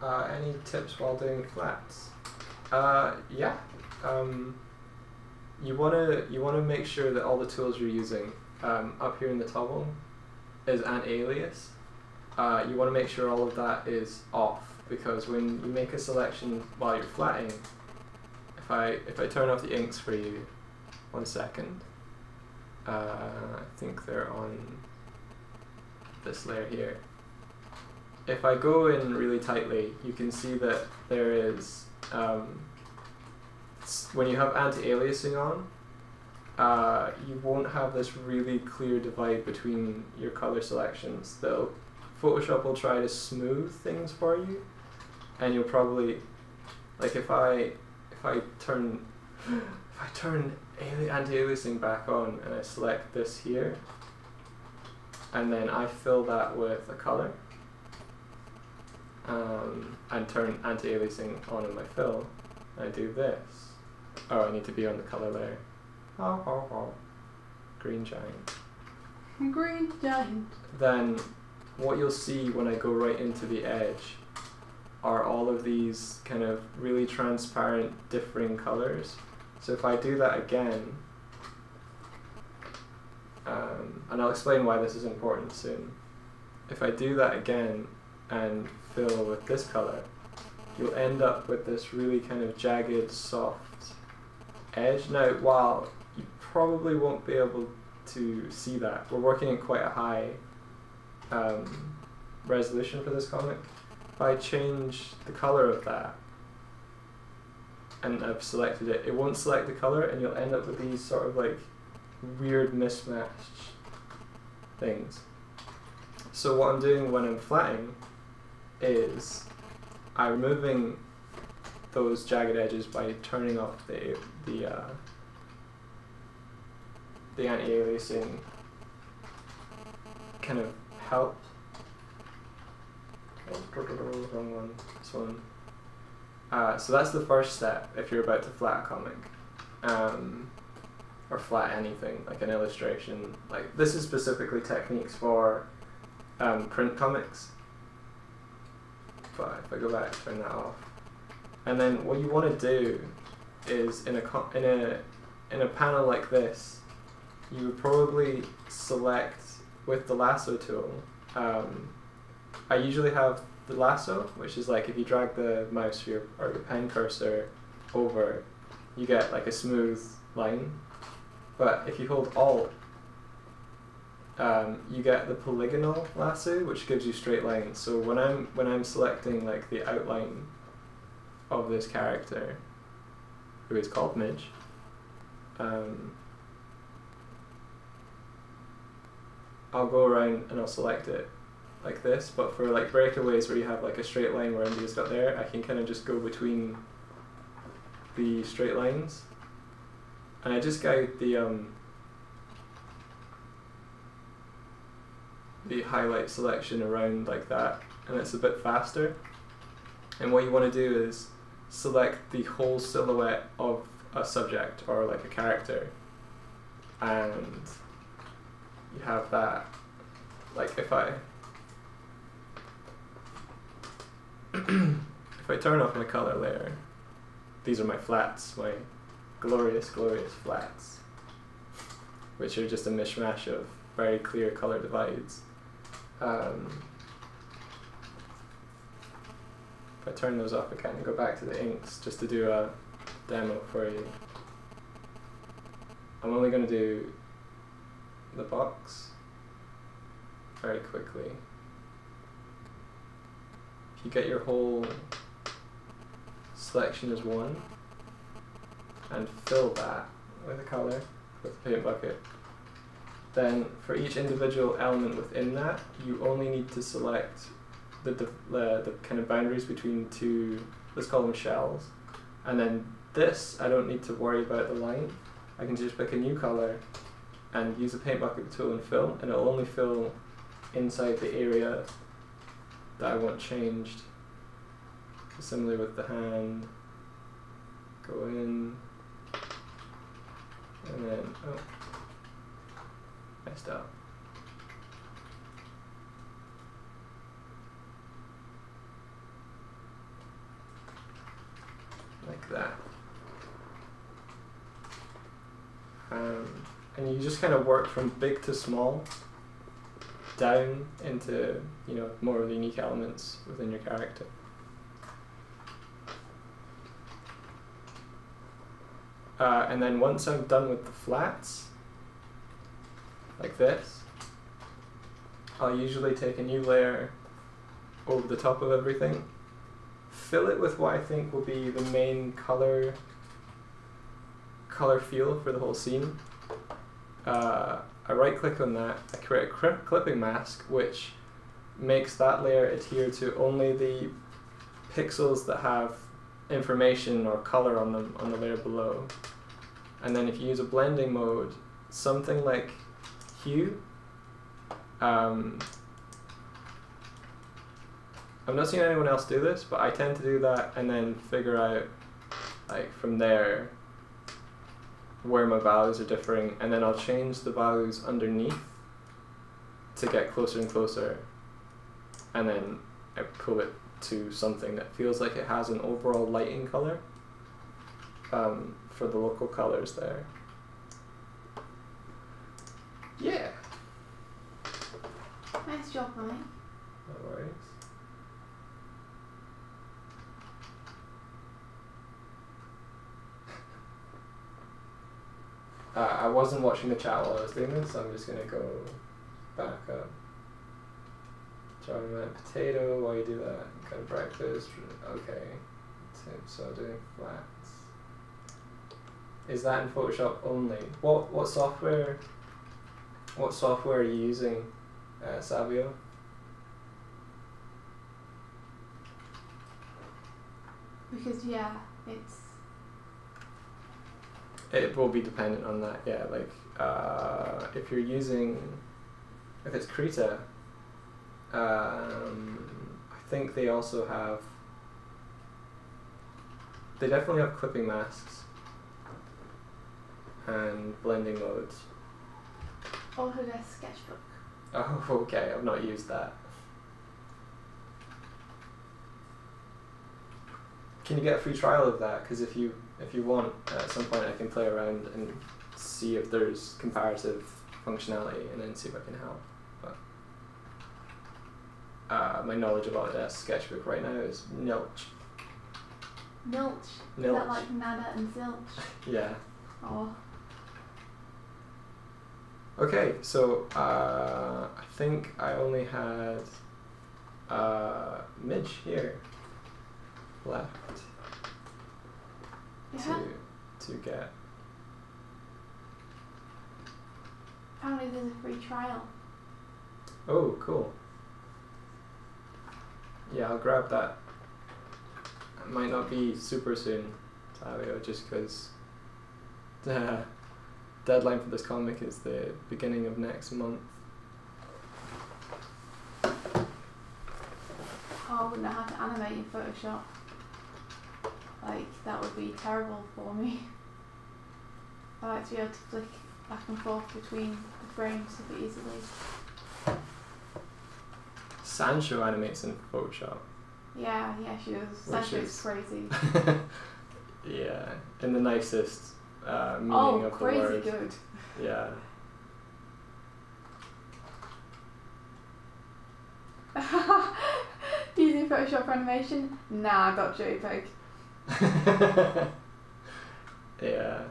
Any tips while doing flats? Yeah. You wanna make sure that all the tools you're using up here in the toggle is an alias. You want to make sure all of that is off, because when you make a selection while you're flatting, if I turn off the inks for you, 1 second. I think they're on this layer here. If I go in really tightly, you can see that there is, when you have anti-aliasing on, you won't have this really clear divide between your color selections. Photoshop will try to smooth things for you, and you'll probably, like if I turn anti-aliasing back on and I select this here, and then I fill that with a color, and turn anti-aliasing on in my fill, and I do this. Oh, I need to be on the color layer. Green giant. Green giant. Then what you'll see when I go right into the edge are all of these kind of really transparent differing colors. So if I do that again, and I'll explain why this is important soon. If I do that again and fill with this color, you'll end up with this really kind of jagged, soft edge. Now, while you probably won't be able to see that, we're working at quite a high resolution for this comic. If I change the color of that, and I've selected it, it won't select the color, and you'll end up with these sort of like weird mismatched things. So what I'm doing when I'm flatting is I'm removing those jagged edges by turning off the anti-aliasing kind of help. Wrong one. This one. So that's the first step if you're about to flat a comic, or flat anything like an illustration. Like this is specifically techniques for print comics. But if I go back, turn that off, and then what you want to do is in a panel like this, you would probably select with the lasso tool. I usually have the lasso, which is like if you drag the mouse or your pen cursor over, you get like a smooth line. But if you hold Alt, you get the polygonal lasso, which gives you straight lines. So when I'm selecting like the outline of this character, who is called Midge, I'll go around and I'll select it like this, but for like breakaways where you have like a straight line where India's got there, I can kind of just go between the straight lines, and I just guide the highlight selection around like that, and it's a bit faster. And what you want to do is select the whole silhouette of a subject or like a character, and you have that. Like if I if I turn off my color layer, these are my flats, my glorious, glorious flats, which are just a mishmash of very clear color divides. If I turn those off again and go back to the inks just to do a demo for you, I'm only going to do the box very quickly. If you get your whole selection as 1 and fill that with a colour with the paint bucket. Then for each individual element within that, you only need to select the kind of boundaries between two, let's call them shells. And then this, I don't need to worry about the line. I can just pick a new colour and use the paint bucket tool and fill, and it'll only fill inside the area that I want changed. Similarly with the hand, go in, and then, oh, messed up. Like that. And you just kind of work from big to small, down into, you know, more of the unique elements within your character. And then once I'm done with the flats, like this, I'll usually take a new layer over the top of everything, fill it with what I think will be the main color feel for the whole scene. I right click on that, I create a clipping mask which makes that layer adhere to only the pixels that have information or color on them on the layer below. And then if you use a blending mode, something like hue, I've not seen anyone else do this, but I tend to do that and then figure out, like, from there where my values are differing, and then I'll change the values underneath to get closer and closer, and then I pull it to something that feels like it has an overall lighting color for the local colors there. Yeah. Nice job, Mike. No worries. I wasn't watching the chat while I was doing this, so I'm just going to go back up. Drawing my potato while you do that, kind of breakfast. Okay, so doing flats. Is that in Photoshop only? What software are you using, Savio? Because yeah, it will be dependent on that. Yeah, like if you're using, if it's Krita, I think they also have. They definitely have clipping masks and blending modes. Autodesk Sketchbook. Oh, okay. I've not used that. Can you get a free trial of that? Because if you want, at some point I can play around and see if there's comparative functionality, and then see if I can help. But my knowledge of Autodesk Sketchbook right now is nilch. Nilch? Is that like nada and zilch? Yeah. Oh. Okay, so I think I only had Midge here left to get. Apparently there's a free trial. Oh, cool. Yeah, I'll grab that. It might not be super soon, Savio, just because the deadline for this comic is the beginning of next month. Oh, I wouldn't know how to animate in Photoshop. Like, that would be terrible for me. I like to be able to flick back and forth between the frames super easily. Sancho animates in Photoshop. Yeah, she does. Sancho is crazy. Yeah, in the nicest meaning of the word. Crazy good. Yeah. Using Photoshop for animation? Nah, I got JPEG. Yeah.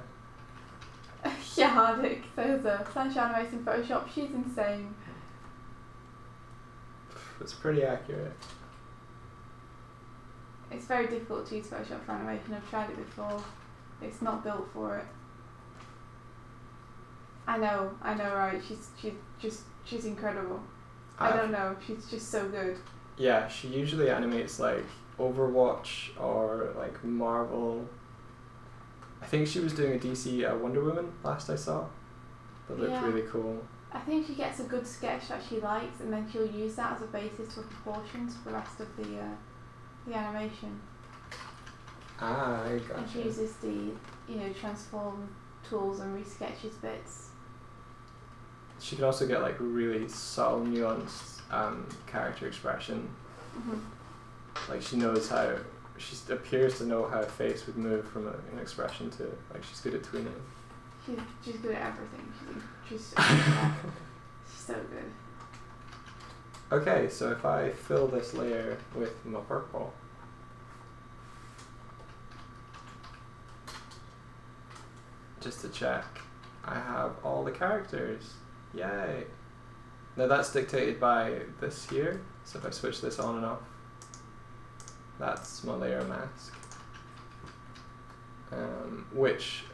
Yeah, Hardik. There's a Sancho animates in Photoshop. She's insane. It's pretty accurate. It's very difficult to use Photoshop for animation. I've tried it before. It's not built for it. I know, right? She's incredible. I don't know. She's just so good. Yeah, she usually animates like Overwatch or like Marvel. I think she was doing a DC Wonder Woman last I saw. That looked really cool. I think she gets a good sketch that she likes, and then she'll use that as a basis for proportions for the rest of the animation. Ah, I gotcha. And she uses the transform tools and resketches bits. She can also get like really subtle, nuanced character expression. Like she knows how. She appears to know how a face would move from an expression to like she's good at tweening. She's good at everything. She's so good. Okay, so if I fill this layer with my purple, just to check, I have all the characters. Yay! Now that's dictated by this here, so if I switch this on and off, that's my layer mask. Which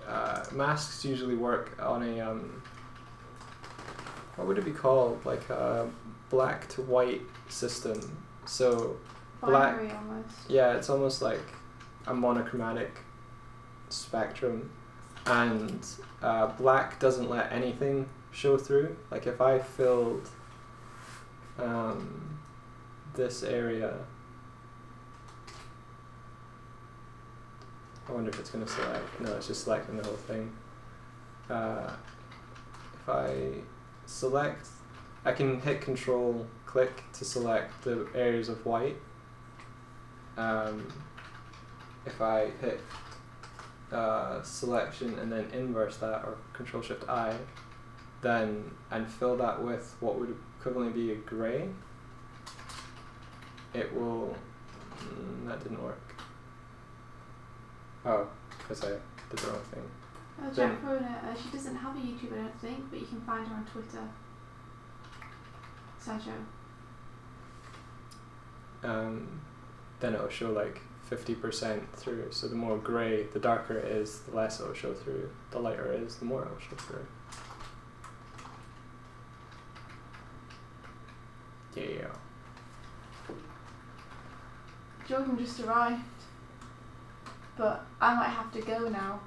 masks usually work on a what would it be called? Like a black to white system. So Binary black, almost. yeah, it's almost like a monochromatic spectrum, and black doesn't let anything show through. Like if I filled this area, I wonder if it's going to select. No, it's just selecting the whole thing. If I select, I can hit Control click to select the areas of white. If I hit selection and then inverse that, or Control Shift I, then and fill that with what would equivalently be a grey, it will. That didn't work. Oh, because I did the wrong thing. Oh, Jack Rona, she doesn't have a YouTube, I don't think, but you can find her on Twitter. Sancho. Then it'll show like 50% through. So the more grey, the darker it is, the less it'll show through. The lighter it is, the more it'll show through. Yeah. Jordan just arrived, but I might have to go now.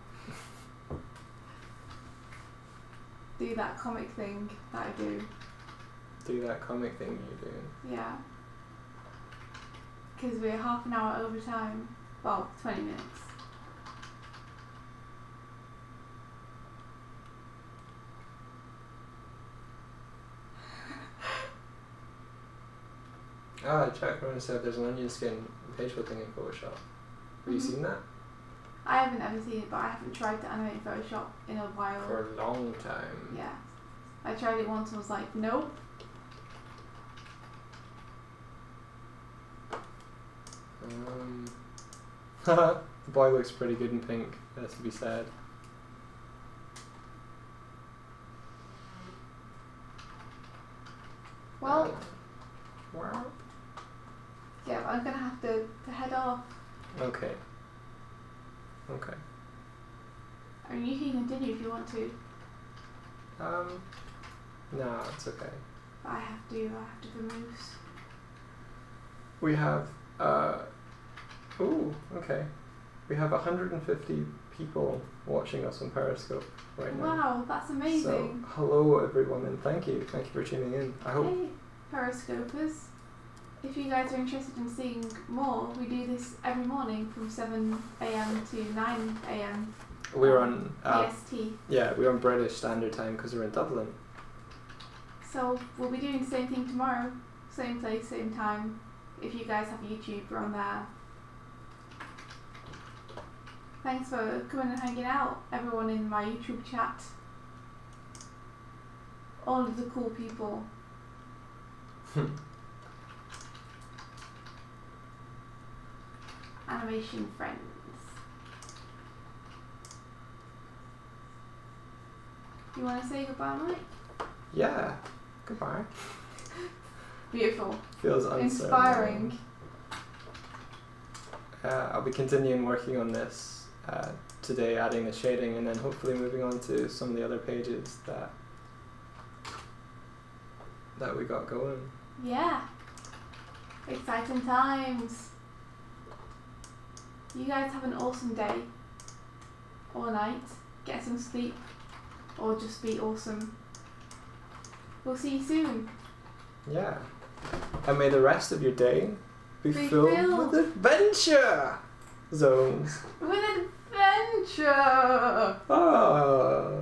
Do that comic thing that I do. Do that comic thing you do? Yeah. Because we're half an hour over time. Well, 20 minutes. Jack Rowan said there's an onion skin page thing in Photoshop. Have you seen that? I haven't ever seen it, but I haven't tried to animate in Photoshop in a while. For a long time. Yeah. I tried it once and was like, nope. The boy looks pretty good in pink, that's to be said. Well, Wow. yeah, I'm gonna have to head off. Okay. Okay. I mean, you can continue if you want to. No, it's okay. But I have to vamoose. We have, ooh, okay. We have 150 people watching us on Periscope right now. Wow, that's amazing. So, hello everyone, and thank you for tuning in. I hope. Hey, Periscopers. If you guys are interested in seeing more, we do this every morning from 7 AM to 9 AM. We're on BST. Yeah, we're on British Standard Time because we're in Dublin. So we'll be doing the same thing tomorrow. Same place, same time. If you guys have YouTube, we're on there. Thanks for coming and hanging out, everyone in my YouTube chat. All of the cool people. Animation friends. You want to say goodbye, Mike? Yeah. Goodbye. Beautiful. Feels uncertain. Inspiring. I'll be continuing working on this today, adding the shading, and then hopefully moving on to some of the other pages that we got going. Yeah. Exciting times. You guys have an awesome day or night. Get some sleep or just be awesome. We'll see you soon. Yeah. And may the rest of your day be Be filled filled. with adventure zones. With adventure! Ah.